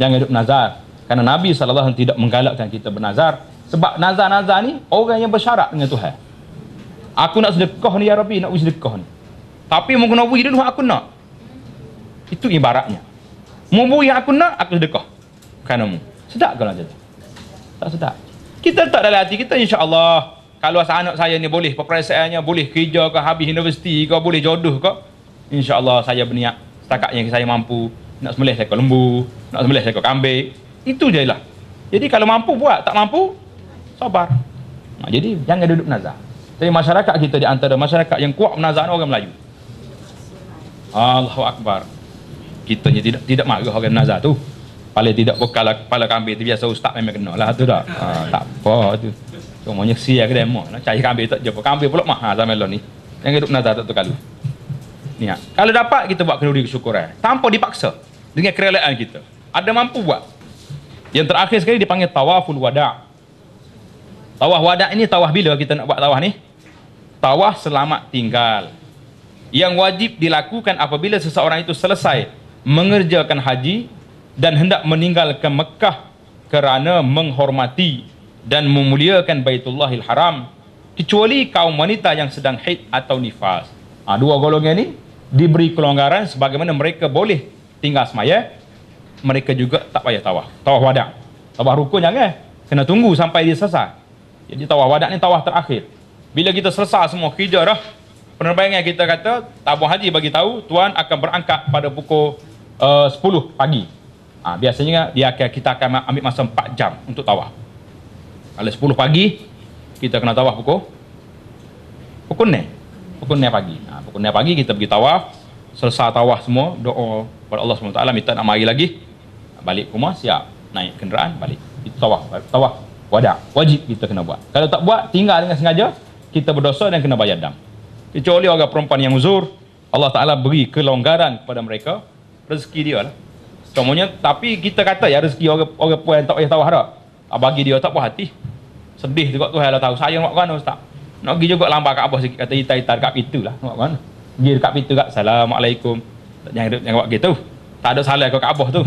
Speaker 1: Jangan duk nazar. Karena Nabi SAW tidak menggalakkan kita bernazar. Sebab nazar-nazar ni orang yang bersyarat dengan Tuhan. Aku nak sedekah ni ya Rabbi, nak sedekah ni. Tapi mau kena beri dulu aku nak. Itu ibaratnya. Mau beri aku nak, aku sedekah. Kerana mu. Sedap kalau macam tu? Tak sedap. Kita letak dalam hati kita, insya-Allah, kalau anak saya ni boleh pepersaannya, boleh kerja ke, habis universiti ke, boleh jodoh ke, insya-Allah saya berniat setakat yang saya mampu, nak sembelih seekor lembu, nak sembelih seekor kambing. Itu je lah. Jadi kalau mampu buat, tak mampu sabar. Jadi jangan duduk nazar. Tapi masyarakat kita di antara masyarakat yang kuat menazar orang Melayu. Allahu Akbar. Kita ni tidak marah orang nazar tu. Paling tidak kepala kambing tu biasa ustaz memang kena lah tu dah. Tak apa tu. Cuma nyeksi ke demo. Nak cari kambing tak jumpa kambing pula mahal zaman lo ni. Jangan duduk nazar tak tu kalau. Ni ha. Kalau dapat kita buat kenduri kesyukuran tanpa dipaksa dengan kerelaan kita. Ada mampu buat. Yang terakhir sekali dipanggil tawaful wada'. Tawaf wada' ini tawaf bila kita nak buat tawaf ni? Tawaf selamat tinggal. Yang wajib dilakukan apabila seseorang itu selesai mengerjakan haji dan hendak meninggalkan Mekah kerana menghormati dan memuliakan Baitullahil Haram, kecuali kaum wanita yang sedang haid atau nifas. Dua golongan ni diberi kelonggaran sebagaimana mereka boleh tinggal semaya, mereka juga tak payah tawaf. Tawaf wada'. Tawaf rukun jangan. Kena tunggu sampai dia selesai. Jadi tawaf wada' ni tawaf terakhir. Bila kita selesai semua kerja dah, penerbangan kita kata, tabung haji bagi tahu tuan akan berangkat pada pukul 10 pagi. Biasanya kita akan ambil masa 4 jam untuk tawaf. Kalau 10 pagi, kita kena tawaf pukul 9 pagi. Pukul 9 pagi kita pergi tawaf. Selesai tawaf semua, doa kepada Allah SWT, minta nak mari lagi. Balik rumah, siap naik kenderaan, balik. Itu tawaf wada'. Wajib kita kena buat. Kalau tak buat, tinggal dengan sengaja, kita berdosa dan kena bayar dam. Kecuali orang perempuan yang uzur, Allah Ta'ala beri kelonggaran kepada mereka, rezeki dia lah. Semuanya, tapi kita kata ya rezeki orang puan tak payah tawaf dah. Bagi dia tak puas hati. Sedih juga tu kalau tahu saya nak mana ustaz. Nak pergi juga lambat kat Abah sikit, kata ita-ita dekat pintu lah. Nak mana? Pergi dekat pintu kat Assalamualaikum. Jangan buat gitu. Tak ada salah kau kat Abah tu.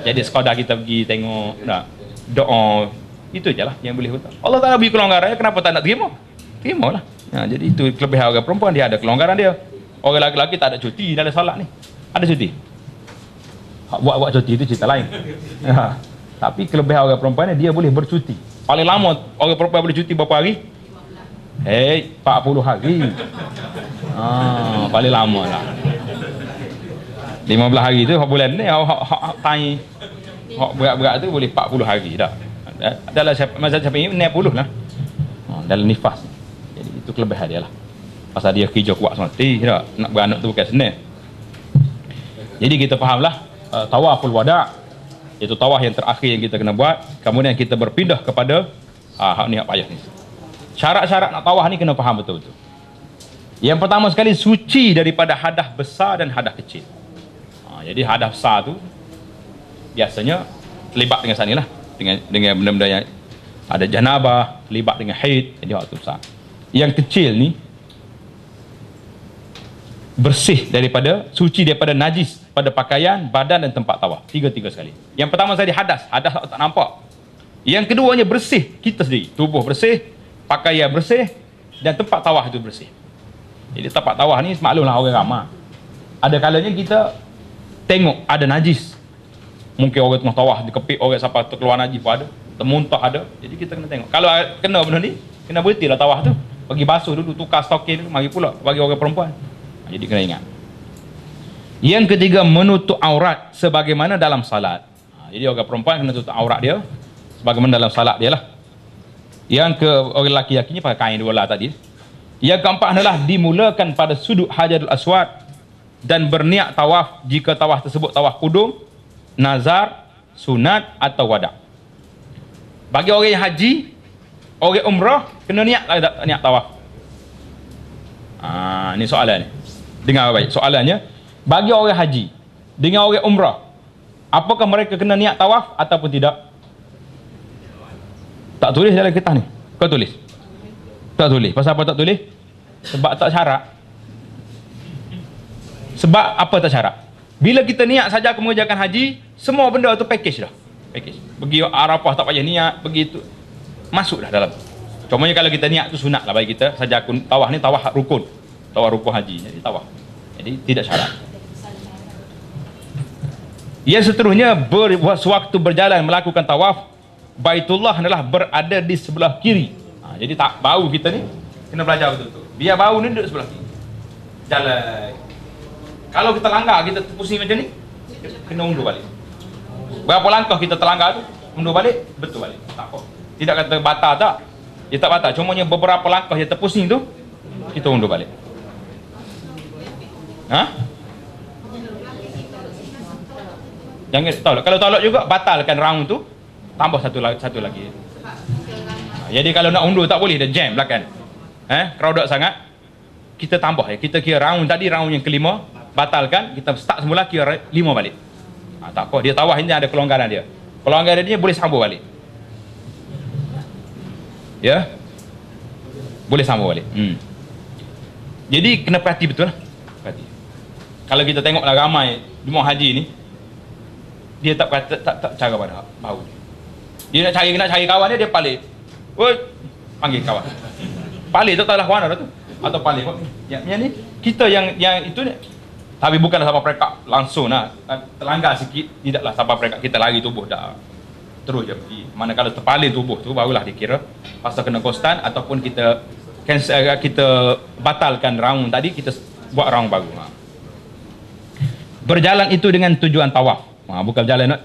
Speaker 1: Jadi sekadar kita pergi tengok doa. Itu je lah yang boleh betul. Allah Ta'ala beri kelonggaran, kenapa tak nak terima? Terima lah. Jadi itu kelebihan orang perempuan, dia ada kelonggaran dia. Orang lelaki tak ada cuti dalam solat ni. Ada cuti. Buat cuti itu cerita lain. Tapi kelebihan orang perempuan ni, dia boleh bercuti. Paling lama orang perempuan boleh cuti berapa hari? 40 hari. Paling lama lah. 15 hari tu bulan ni tanya berat-berat tu boleh 40 hari dah. Dalam masa Syafi'i 60 lah. Dalam nifas. Jadi itu kelebihan dia lah. Pasal dia kerja kuat semati tak? Nak beranak tu bukan senang. Jadi kita fahamlah tawaful wada', iaitu tawaf yang terakhir yang kita kena buat. Kemudian kita berpindah kepada hak ni hak payah ni. Syarat-syarat nak tawaf ni kena faham betul-betul. Yang pertama sekali, suci daripada hadas besar dan hadas kecil. Jadi hadas besar tu biasanya terlibat dengan sana lah, dengan benda-benda yang ada janabah, terlibat dengan haid, jadi waktu besar. Yang kecil ni bersih daripada, suci daripada najis pada pakaian, badan dan tempat tawaf. Tiga-tiga sekali. Yang pertama sekali hadas tak nampak. Yang keduanya bersih kita sendiri, tubuh bersih, pakaian bersih dan tempat tawaf itu bersih. Jadi tempat tawaf ni maklumlah orang ramai. Ada kalanya kita tengok ada najis. Mungkin orang tengah tawaf dikepit orang sampai terkeluar najis pun ada, termuntah ada. Jadi kita kena tengok. Kalau kena benda ni, kena berhentilah tawaf tu. Bagi basuh dulu, tukar stokin dulu, mari pula bagi orang perempuan. Jadi kena ingat. Yang ketiga, menutup aurat sebagaimana dalam salat. Jadi orang perempuan kena tutup aurat dia sebagaimana dalam salat dia lah. Yang ke orang lelaki-lakinya pakai kain dua lah tadi. Yang keempat adalah dimulakan pada sudut Hajarul Aswad dan berniat tawaf jika tawaf tersebut tawaf qudum, nazar, sunat atau wada'. Bagi orang yang haji, orang umrah kena niat lah tak niat tawaf. Ni soalan ni. Dengar baik soalannya. Bagi orang haji dengan orang umrah, apakah mereka kena niat tawaf ataupun tidak? Tak tulis dalam kitab ni. Kau tulis? Tak tulis. Pasal apa tak tulis? Sebab tak syarat. Sebab apa tak syarat? Bila kita niat saja aku mengerjakan haji, semua benda tu package dah. Package. Pergi Arafah tak payah niat, begitu masuk dah dalam. Cumanya kalau kita niat tu sunat lah bagi kita. Saja aku tawaf ni tawaf rukun. Tawaf rukun haji. Jadi tawaf. Jadi tidak syarat. Yang seterusnya sewaktu berjalan melakukan tawaf, Baitullah adalah berada di sebelah kiri. Jadi tak bau kita ni kena belajar betul-betul. Biar bau ni duduk sebelah kiri. Jalan. Kalau kita langgar, kita pusing macam ni, kena undur balik. Berapa langkah kita terlanggar tu, undur balik, betul balik. Tak apa. Tidak kata batal tak. Dia tak batal. Cumanya beberapa langkah yang terpusing tu, kita undur balik. Jangan tolak. Kalau tolak juga, batalkan round tu, tambah satu lagi. Jadi kalau nak undur tak boleh, dah jam belakang. Crowded sangat. Kita tambah ya. Kita kira round tadi, round yang kelima, batalkan, kita start semula kira 5 balik. Tak apa, dia tawaf ini ada kelonggaran dia. Kelonggaran dia boleh sambung balik. Ya. Boleh sambung balik. Jadi kena perhati betul lah. Perhati. Kalau kita tengoklah ramai jemaah haji ni, dia tak cara pada bau dia. Dia nak cari kawan dia paling. Oi, panggil kawan. Paling tu taklah kawan dah tu. Atau paling yang ni kita yang itu ni. Tapi bukanlah sampai perekat langsung lah. Terlanggar sikit, tidaklah sampai perekat kita lari tubuh dah. Terus je pergi. Manakala terpaling tubuh tu barulah dikira pasal kena konstan ataupun kita batalkan round tadi, kita buat round baru. Berjalan itu dengan tujuan tawaf. Bukan berjalan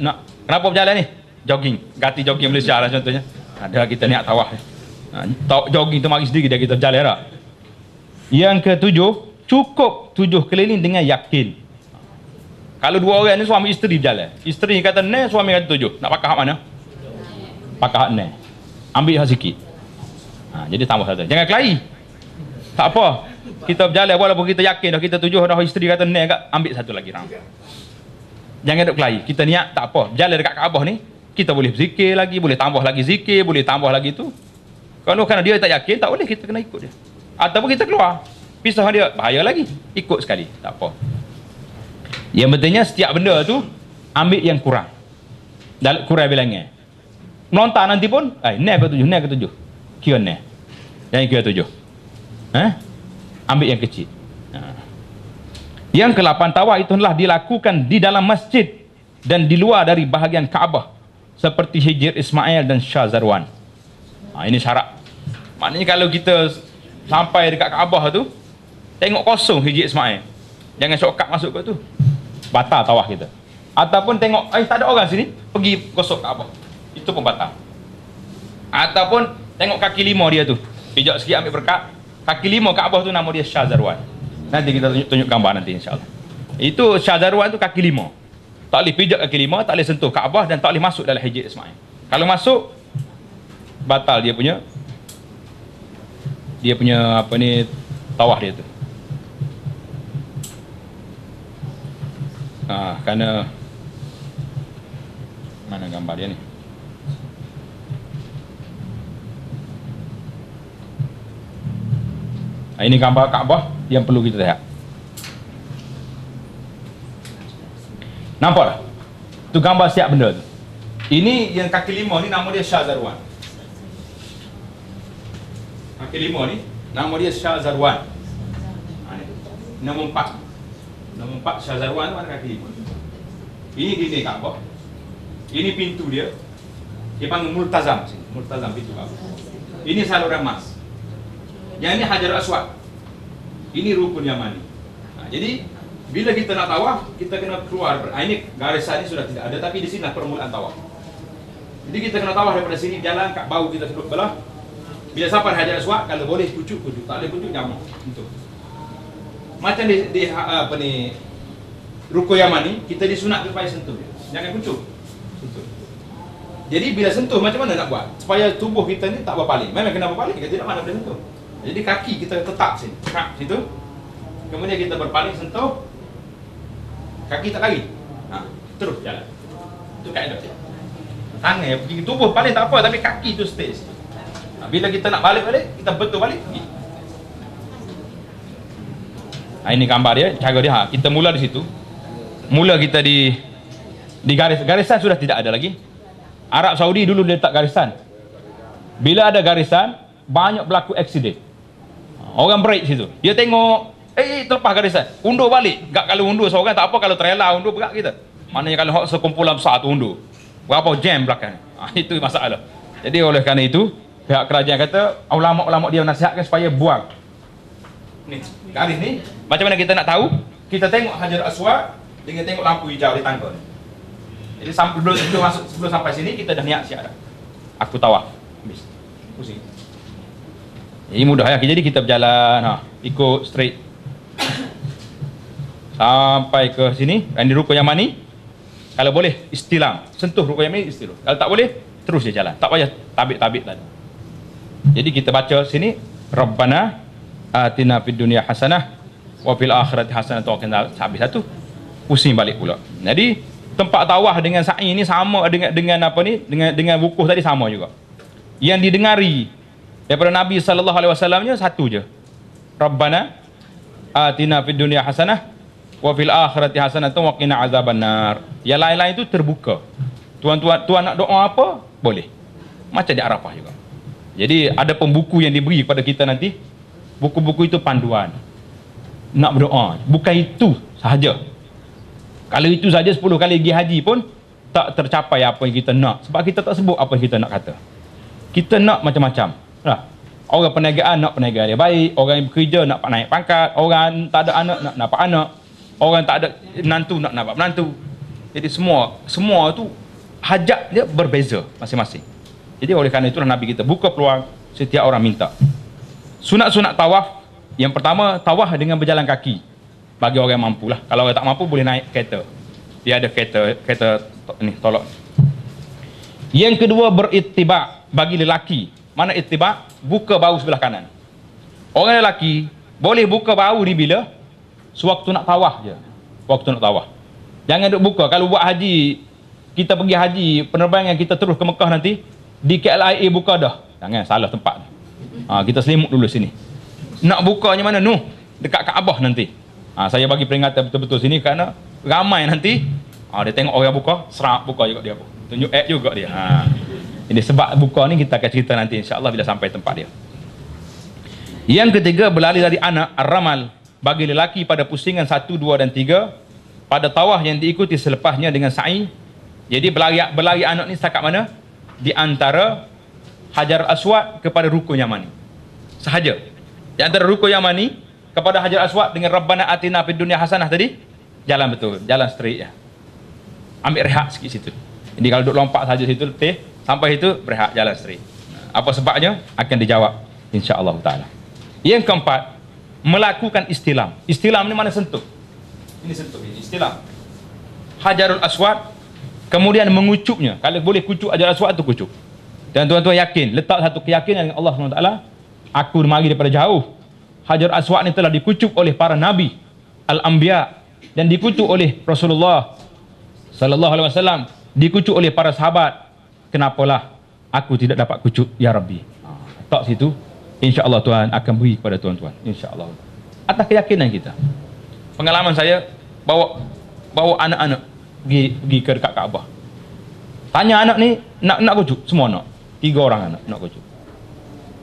Speaker 1: nak kenapa berjalan ni? Jogging. Ganti jogging Malaysia lah contohnya. Ada kita niat tawaf. Jogging tu mari sendiri dia kita berjalan tak? Yang ketujuh, cukup 7 keliling dengan yakin. Kalau 2 orang ni suami isteri berjalan. Isteri kata ne, suami kata 7. Nak pakai hak mana? Pakai hak ne. Ambil hak sikit. Jadi tambah satu. Jangan kelahi. Tak apa. Kita berjalan walaupun kita yakin dah kita 7 dah, isteri kata ne agak, ambil satu lagi round. Jangan duk kelahi. Kita niat tak apa. Berjalan dekat Kaabah ni, kita boleh berzikir lagi, boleh tambah lagi zikir, boleh tambah lagi tu. Kalau kerana dia tak yakin, tak boleh, kita kena ikut dia. Ataupun kita keluar. Pisah dia, bahaya lagi. Ikut sekali, tak apa. Yang pentingnya setiap benda tu ambil yang kurang. Kurang bilangnya. Melontar nanti pun, ni ke 7. Kira ni. Yang kira 7. Ambil yang kecil. Yang ke-8, tawaf itu adalah dilakukan di dalam masjid dan di luar dari bahagian Kaabah seperti Hijr Ismail dan Shah Zarwan. Ini syarat. Maknanya kalau kita sampai dekat Kaabah tu, tengok kosong Hijr Ismail, jangan shortcut masuk ke tu, batal tawaf kita. Ataupun tengok tak ada orang sini, pergi gosok Kaabah, itu pun batal. Ataupun tengok kaki 5 dia tu, pijak sikit ambil berkat, kaki 5 Kaabah tu nama dia Shah Zarwan. Nanti kita tunjuk gambar nanti insyaAllah. Itu Shah Zarwan tu kaki 5. Tak boleh pijak kaki 5, tak boleh sentuh Kaabah dan tak boleh masuk dalam Hijr Ismail. Kalau masuk, batal dia punya apa ni, tawaf dia tu. Kerana mana gambar dia ni? Ini gambar Kaabah yang perlu kita lihat. Nampak tak? Itu gambar siap benda tu. Ini yang kaki 5 ni nama dia Shah Zarwan. Kaki 5 ni nama dia Shah Zarwan. Nombor 4. Nombor 4 Shah Zarwan tu ada kaki 5. Ini dinding Kaabah. Ini pintu dia. Dia panggil Multazam. Multazam pintu Kaabah. Ini saluran emas. Yang ini Hajar Aswad. Ini rukun Yamani. Jadi bila kita nak tawaf, kita kena keluar. Ini garisan ini sudah tidak ada, tapi di sinilah permulaan tawaf. Jadi kita kena tawaf daripada sini, jalan kat bau kita duduk belah. Bila sampai Hajar Aswad, kalau boleh kucuk, tak boleh kucuk, jamuk. Itu. Macam di apa ni, rukun Yamani, kita disunat supaya sentuh dia. Jangan kucuk. Sentuh. Jadi bila sentuh, macam mana nak buat? Supaya tubuh kita ni tak berpaling. Memang kena berpaling, kita tidak mana boleh sentuh. Jadi kaki kita tetap sini, situ. Kemudian kita berpaling, sentuh. Kaki tak lari. Terus jalan. Itu kaedah. Tangan yang pergi tubuh paling tak apa, tapi kaki tu stay. Bila kita nak balik, kita betul balik pergi. Ini gambar dia, cara dia. Kita mula di situ. Mula kita di garisan sudah tidak ada lagi. Arab Saudi dulu dia letak garisan. Bila ada garisan, banyak berlaku aksiden. Orang break situ. Dia tengok, terlepas garisan. Undur balik. Tak kalau undur seorang tak apa, kalau trailer undur berat kita. Maknanya kalau sekumpulan besar tu undur. Berapa jam belakang. Itu masalah. Jadi oleh kerana itu, pihak kerajaan kata, ulama-ulama dia nasihatkan supaya buang. Ni, garis ni. Macam mana kita nak tahu? Kita tengok Hajar Aswad dengan tengok lampu hijau di tangga. Jadi sebelum sampai sini kita dah niat siap dah. Aku tawaf. Habis. Pusing. Ini mudah ya. Jadi kita berjalan, ikut straight sampai ke sini. Dan di Rukun Yamani, kalau boleh istilam, sentuh Rukun Yamani istilam. Kalau tak boleh, terus dia jalan. Tak payah tabik-tabik tadi. Jadi kita baca sini, Rabbana atina fid dunya hasanah wa fil akhirati hasanah wa qina habis satu. Pusing balik pula. Jadi tempat tawaf dengan sa'i ni sama dengan apa ni? Dengan wukuf tadi sama juga. Yang didengari daripada Nabi sallallahu alaihi wasallamnya satu je. Rabbana atina fid dunya hasanah wa fil akhirati hasanah wa qina azabannar. Yang lain-lain itu terbuka. Tuan nak doa apa? Boleh. Macam di Arafah juga. Jadi ada pembuku yang diberi kepada kita nanti. Buku-buku itu panduan. Nak berdoa. Bukan itu sahaja. Kalau itu saja 10 kali pergi haji pun tak tercapai apa yang kita nak. Sebab kita tak sebut apa yang kita nak kata. Kita nak macam-macam. Orang perniagaan nak perniagaan dia baik. Orang yang bekerja nak naik pangkat. Orang tak ada anak nak dapat anak. Orang tak ada menantu nak dapat menantu. Jadi semua tu hajat dia berbeza masing-masing. Jadi oleh kerana itulah Nabi kita buka peluang setiap orang minta. Sunat-sunat tawaf. Yang pertama, tawaf dengan berjalan kaki. Bagi orang yang mampu lah. Kalau orang tak mampu, boleh naik kereta. Dia ada kereta ni, tolak. Yang kedua, berittiba' bagi lelaki. Mana ittiba'? Buka bahu sebelah kanan. Orang lelaki boleh buka bahu ni bila? Sewaktu nak tawaf je. Waktu nak tawaf. Jangan duk buka. Kalau buat haji, kita pergi haji, penerbangan kita terus ke Mekah nanti, di KLIA buka dah. Jangan, salah tempat. Kita selimut dulu sini. Nak bukanya mana? Dekat Kaabah nanti. Saya bagi peringatan betul-betul sini kerana ramai nanti dia tengok orang buka, serap buka juga dia. Tunjuk app juga dia. Ini sebab buka ni kita akan cerita nanti insya-Allah bila sampai tempat dia. Yang ketiga, berlari dari anak ar-ramal bagi lelaki pada pusingan 1, 2 dan 3 pada tawaf yang diikuti selepasnya dengan sa'i. Jadi berlari anak ni setakat mana? Di antara Hajar Aswad kepada Rukun Yamani. Sahaja. Di antara Rukun Yamani kepada Hajar Aswad dengan Rabbana atina fid dunya hasanah tadi, jalan betul, jalan straight ya. Ambil rehat sikit situ. Jadi kalau duk lompat saja situ letih, sampai situ berehat, jalan straight. Apa sebabnya? Akan dijawab insya-Allah taala. Yang keempat, melakukan istilam. Istilam ni mana sentuh? Ini sentuh, ini istilam. Hajarul Aswad, kemudian mengucupnya. Kalau boleh kucup Hajar Aswad tu kucup. Dan tuan-tuan yakin, letak satu keyakinan dengan Allah SWT, aku mari daripada jauh. Hajar Aswad ni telah dikucup oleh para nabi, al-anbiya, dan dikucup oleh Rasulullah sallallahu alaihi wasallam, dikucup oleh para sahabat. Kenapalah aku tidak dapat kucup ya Rabbi? Tak situ, insya-Allah Tuhan akan beri kepada tuan-tuan, insya-Allah. Atas keyakinan kita. Pengalaman saya bawa anak-anak pergi ke dekat Kaabah. Tanya anak ni nak kucup, semua nak. 3 orang anak nak kucup.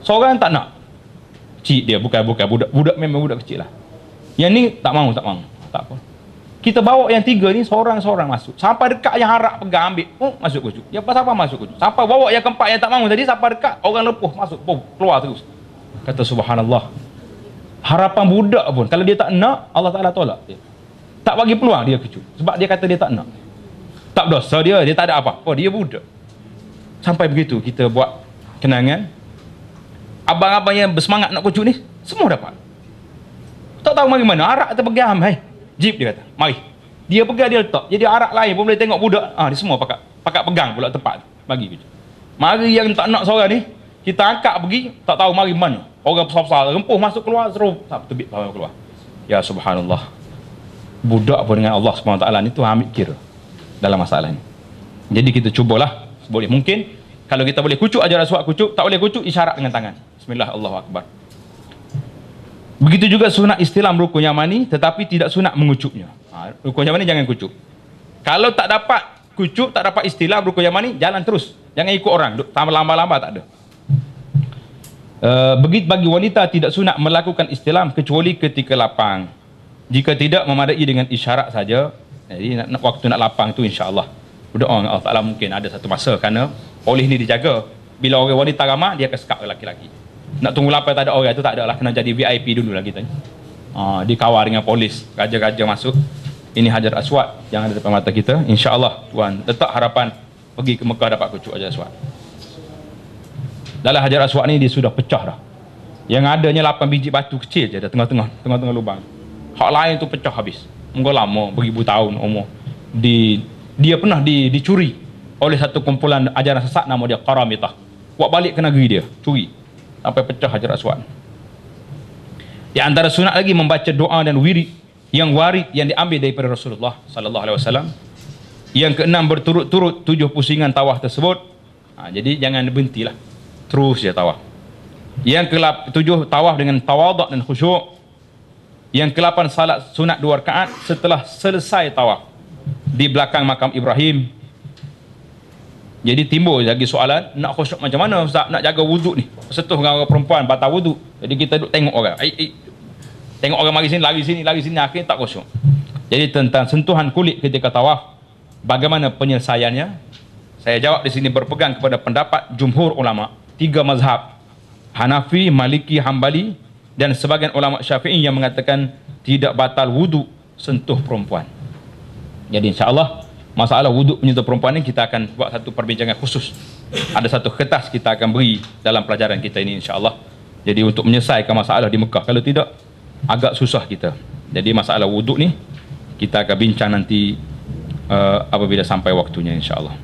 Speaker 1: Seorang tak nak. Kecil dia, bukan budak memang budak kecil lah. Yang ni tak mau, tak apa. Kita bawa yang 3 ni seorang-seorang masuk. Sampai dekat yang harap pegang ambil, masuk kucuk. Yang pasal apa masuk kucuk. Sampai bawa yang keempat yang tak mau tadi, sampai dekat orang lepuh masuk, keluar terus. Kata subhanallah. Harapan budak pun kalau dia tak nak, Allah Taala tolak dia. Tak bagi peluang dia kucuk. Sebab dia kata dia tak nak. Tak berdosa dia tak ada apa-apa, dia budak. Sampai begitu kita buat kenangan. Abang-abang yang bersemangat nak kucuk ni semua dapat. Tak tahu mari mana, arak atau pegang, jeep dia kata, mari. Dia pegang, dia letak. Jadi arak lain pun boleh tengok budak, dia semua pakat pegang pula tempat bagi kucuk. Mari yang tak nak seorang ni, kita angkat pergi, tak tahu mari mana. Orang besar-besar rempuh masuk keluar, seru tebik bawah keluar. Ya subhanallah. Budak pun dengan Allah SWT ni tu ambil kira dalam masalah ni. Jadi kita cubalah seboleh mungkin. Kalau kita boleh kucuk Hajar Aswad kucuk, tak boleh kucuk isyarat dengan tangan. Bismillah, Allahu Akbar. Begitu juga sunat istilam Rukun Yamani, tetapi tidak sunat mengucupnya. Rukun Yamani jangan kucuk. Kalau tak dapat kucuk, tak dapat istilah rukun Yamani, jalan terus. Jangan ikut orang, tambah lama-lama tak ada. Begitu bagi wanita tidak sunat melakukan istilam kecuali ketika lapang. Jika tidak memadai dengan isyarat saja. Jadi waktu nak lapang tu insya-Allah berdoa dengan Allah Taala, mungkin ada satu masa kerana oleh ni dijaga. Bila orang wanita ramai dia akan sekap lelaki-lelaki. Nak tunggu lapang tak ada orang tu tak ada lah, kena jadi VIP dulu lah kita. Dikawal dengan polis, raja-raja masuk. Ini Hajar Aswad yang ada depan mata kita. Insya-Allah tuan letak harapan pergi ke Mekah dapat kucuk Hajar Aswad. Dalam Hajar Aswad ni dia sudah pecah dah. Yang adanya 8 biji batu kecil je ada tengah-tengah lubang. Hak lain tu pecah habis. Mungkin lama beribu tahun umur. Dia pernah dicuri oleh satu kumpulan ajaran sesat nama dia Qaramitah. Buat balik ke negeri dia, curi sampai pecah Hajar Aswad. Di antara sunat lagi membaca doa dan wirid yang warid yang diambil daripada Rasulullah sallallahu alaihi wasallam. Yang keenam berturut-turut 7 pusingan tawaf tersebut. Jadi jangan berhentilah. Terus dia tawaf. Yang ke-7 tawaf dengan tawaduk dan khusyuk. Yang ke-8 salat sunat 2 rakaat setelah selesai tawaf di belakang makam Ibrahim. Jadi timbul lagi soalan, nak khusyuk macam mana Ustaz? Nak jaga wuduk ni, sentuh dengan orang perempuan batal wuduk. Jadi kita duduk tengok orang. Tengok orang mari sini, lari sini, akhirnya tak khusyuk. Jadi tentang sentuhan kulit ketika tawaf, bagaimana penyelesaiannya? Saya jawab di sini berpegang kepada pendapat jumhur ulama 3 mazhab, Hanafi, Maliki, Hambali, dan sebagian ulama Syafi'i yang mengatakan tidak batal wuduk sentuh perempuan. Jadi insya-Allah masalah wuduk menyentuh perempuan ni kita akan buat satu perbincangan khusus. Ada satu kertas kita akan beri dalam pelajaran kita ini insya-Allah. Jadi untuk menyelesaikan masalah di Mekah, kalau tidak agak susah kita. Jadi masalah wuduk ni kita akan bincang nanti apabila sampai waktunya insya-Allah.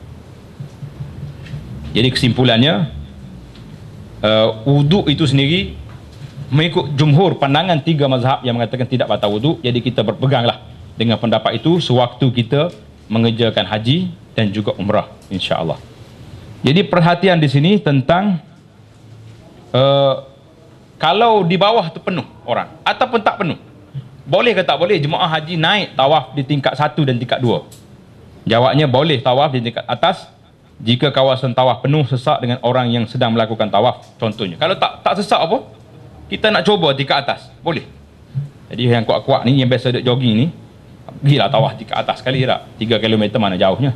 Speaker 1: Jadi kesimpulannya, wuduk itu sendiri mengikut jumhur pandangan 3 mazhab yang mengatakan tidak batal wuduk. Jadi kita berpeganglah dengan pendapat itu sewaktu kita mengerjakan haji dan juga umrah insya-Allah. Jadi perhatian di sini tentang kalau di bawah tu penuh orang ataupun tak penuh, boleh ke tak boleh jemaah haji naik tawaf di tingkat 1 dan tingkat 2? Jawabnya boleh tawaf di tingkat atas jika kawasan tawaf penuh sesak dengan orang yang sedang melakukan tawaf. Contohnya kalau tak sesak apa, kita nak cuba tingkat atas, boleh. Jadi yang kuat-kuat ni yang biasa duk jogging ni, pergilah tawaf tingkat atas sekali tak? 3 km mana jauhnya.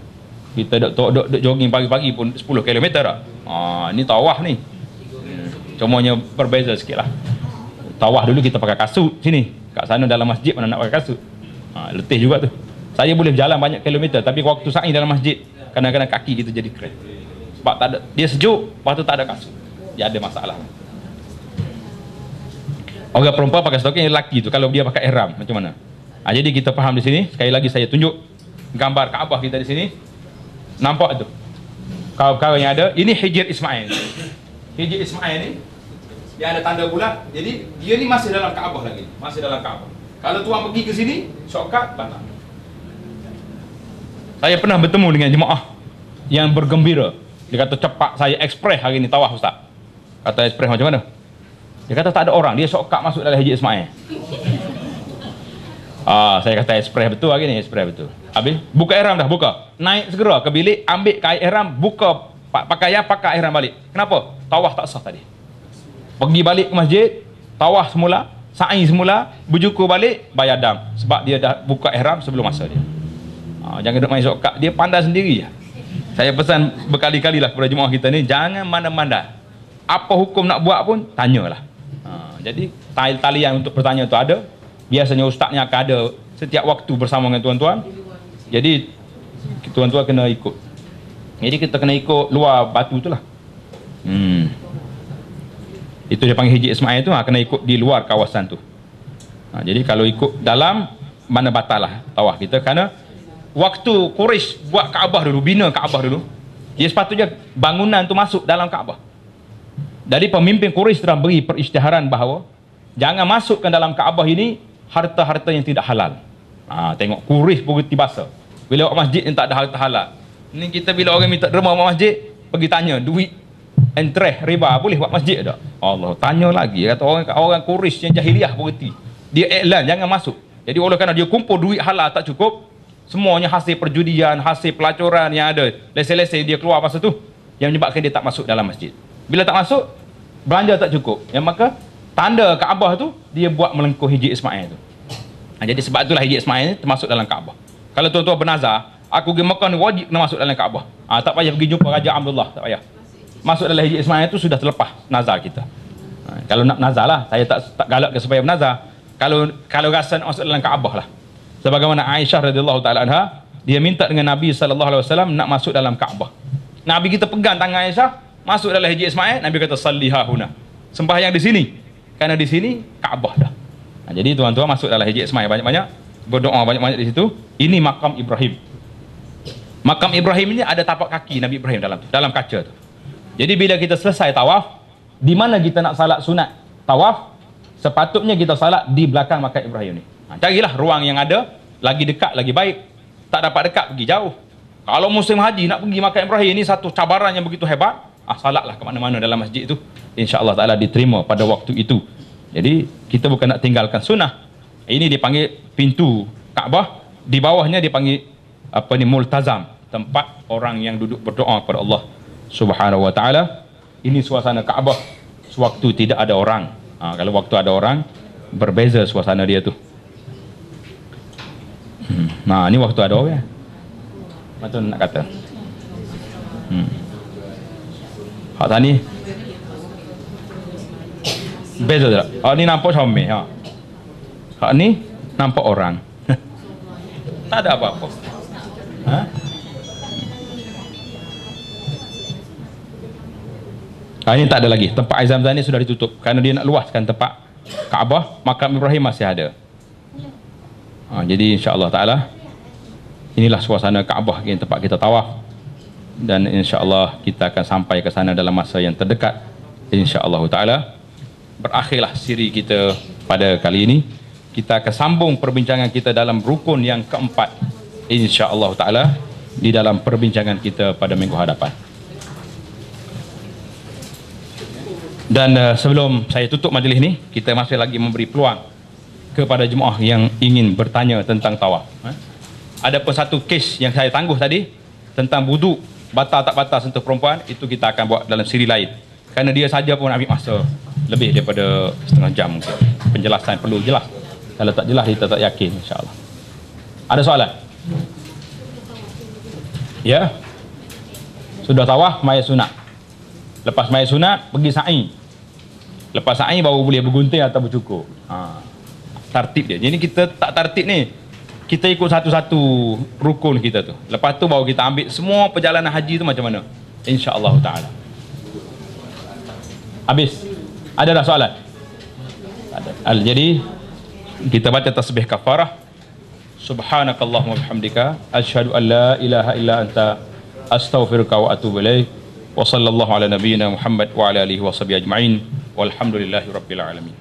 Speaker 1: Kita duk jogging pagi-pagi pun 10 km tak? Ni tawaf ni. Cumanya berbeza sikit lah. Tawaf dulu kita pakai kasut sini. Kat sana dalam masjid mana nak pakai kasut. Letih juga tu. Saya boleh berjalan banyak kilometer, tapi waktu sa'i dalam masjid, kadang-kadang kaki kita jadi keren. Sebab tak ada, dia sejuk, lepas tu tak ada kasut. Dia ada masalah. Orang perempuan pakai stocking, lelaki tu kalau dia pakai ihram macam mana? Jadi kita faham di sini. Sekali lagi saya tunjuk gambar Kaabah kita di sini. Nampak tu? Kawan-kawan yang ada, ini Hijr Ismail. Hijr Ismail ni dia ada tanda bulat. Jadi dia ni masih dalam Kaabah lagi, masih dalam Kaabah. Kalau tuan pergi ke sini, shortcut batal. Saya pernah bertemu dengan jemaah yang bergembira. Dia kata cepat saya ekspres hari ni tawaf Ustaz. Kata ekspres macam mana? Dia kata tak ada orang, dia shortcut masuk dalam Hijr Ismail. Saya kata ekspres betul hari ni, ekspres betul. Habis buka ihram dah, buka. Naik segera ke bilik, ambil kain ihram, buka pakaian, pakai ihram balik. Kenapa? Tawaf tak sah tadi. Pergi balik ke masjid, tawaf semula, sa'i semula, berjukur balik, bayar dam. Sebab dia dah buka ihram sebelum masa dia. Jangan duduk main shortcut, dia pandai sendiri je. Saya pesan berkali-kali lah kepada jemaah kita ni, jangan mana-mana. Apa hukum nak buat pun, tanyalah. Jadi talian untuk bertanya tu ada. Biasanya ustaznya akan ada setiap waktu bersama dengan tuan-tuan. Jadi tuan-tuan kena ikut. Jadi kita kena ikut luar batu tu lah. Itu dia panggil Hijr Ismail tu, kena ikut di luar kawasan tu. Jadi kalau ikut dalam, mana batal lah tawaf kita. Kerana waktu Quraisy buat Kaabah dulu, bina Kaabah dulu, dia sepatutnya bangunan tu masuk dalam Kaabah. Jadi pemimpin Quraisy telah beri perisytiharan bahawa jangan masukkan dalam Kaabah ini harta-harta yang tidak halal. Tengok Quraisy berhenti basah. Bila buat masjid yang tak ada harta halal. Ni kita bila orang minta derma buat masjid, pergi tanya duit interest riba boleh buat masjid tak? Allah tanya lagi, kata orang Quraisy yang jahiliah berhenti. Dia iklan jangan masuk. Jadi oleh kerana dia kumpul duit halal tak cukup, semuanya hasil perjudian, hasil pelacuran yang ada, lesen-lesen dia keluar masa tu, yang menyebabkan dia tak masuk dalam masjid. Bila tak masuk, belanja tak cukup, yang maka tanda Kaabah tu dia buat melengkuh Hijri Ismail tu. Jadi sebab itulah Hijri Ismail termasuk dalam Kaabah. Kalau tuan-tuan bernazar, aku pergi Mekah ni wajib kena masuk dalam Kaabah. Tak payah pergi jumpa Raja Abdullah, tak payah. Masuk dalam Hijri Ismail tu sudah terlepas nazar kita. Kalau nak nazar lah, saya tak galakkan supaya bernazar. Kalau rasa nak masuk dalam Kaabah lah. Sebagaimana Aisyah radhiyallahu taala anha, dia minta dengan Nabi sallallahu alaihi wasallam nak masuk dalam Kaabah. Nabi kita pegang tangan Aisyah, masuk dalam Hijri Ismail, Nabi kata salliha huna. Sembahyang di sini. Kerana di sini Kaabah dah. Jadi tuan-tuan masuk dalam Hijri Ismail banyak-banyak, berdoa banyak-banyak di situ. Ini makam Ibrahim. Makam Ibrahim ini ada tapak kaki Nabi Ibrahim dalam kaca tu. Jadi bila kita selesai tawaf, di mana kita nak salat sunat tawaf, sepatutnya kita salat di belakang makam Ibrahim ni. Carilah ruang yang ada, lagi dekat lagi baik. Tak dapat dekat, pergi jauh. Kalau musim haji nak pergi makam Ibrahim ni satu cabaran yang begitu hebat, salatlah ke mana-mana dalam masjid itu. InsyaAllah ta'ala diterima pada waktu itu. Jadi kita bukan nak tinggalkan sunnah. Ini dipanggil pintu Kaabah, di bawahnya dipanggil multazam, tempat orang yang duduk berdoa kepada Allah Subhanahu wa taala. Ini suasana Kaabah sewaktu tidak ada orang. Kalau waktu ada orang, berbeza suasana dia tu. Nah, ini waktu ada orang. Macam nak kata. Hak tadi beza tak? Ni nampak comel. Hak ni nampak orang. Tak ada apa-apa. Ini tak ada lagi. Tempat air Zam-Zam ni sudah ditutup kerana dia nak luaskan tempat Kaabah. Makam Ibrahim masih ada. Jadi insya-Allah taala inilah suasana Kaabah yang tempat kita tawaf, dan insya-Allah kita akan sampai ke sana dalam masa yang terdekat. Insya-Allah taala berakhirlah siri kita pada kali ini. Kita akan sambung perbincangan kita dalam rukun yang keempat, insya-Allah taala, di dalam perbincangan kita pada minggu hadapan. Dan sebelum saya tutup majlis ini, kita masih lagi memberi peluang kepada jemaah yang ingin bertanya tentang tawaf. Ada pun satu kes yang saya tangguh tadi tentang wudu batal tak batal sentuh perempuan, itu kita akan buat dalam siri lain. Kerana dia saja pun ambil masa lebih daripada setengah jam mungkin. Penjelasan perlu jelas. Kalau tak jelas kita tak yakin, insya-Allah. Ada soalan? Ya? Sudah tawaf, maya sunat. Lepas maya sunat, pergi sa'i. Lepas sa'i baru boleh bergunting atau bercukur. Tartib dia. Jadi kita tak tartib ni. Kita ikut satu-satu rukun kita tu. Lepas tu baru kita ambil semua perjalanan haji tu macam mana. InsyaAllah ta'ala. Habis. Ada dah soalan? Ada. Jadi kita baca tasbih kafarah. Subhanakallahumma bihamdika asyhadu an la ilaha illa anta astaghfiruka wa atubu ilaik. Wa sallallahu ala nabiyyina Muhammad wa ala alihi wa sahbihi ajma'in. Walhamdulillahi rabbil alamin.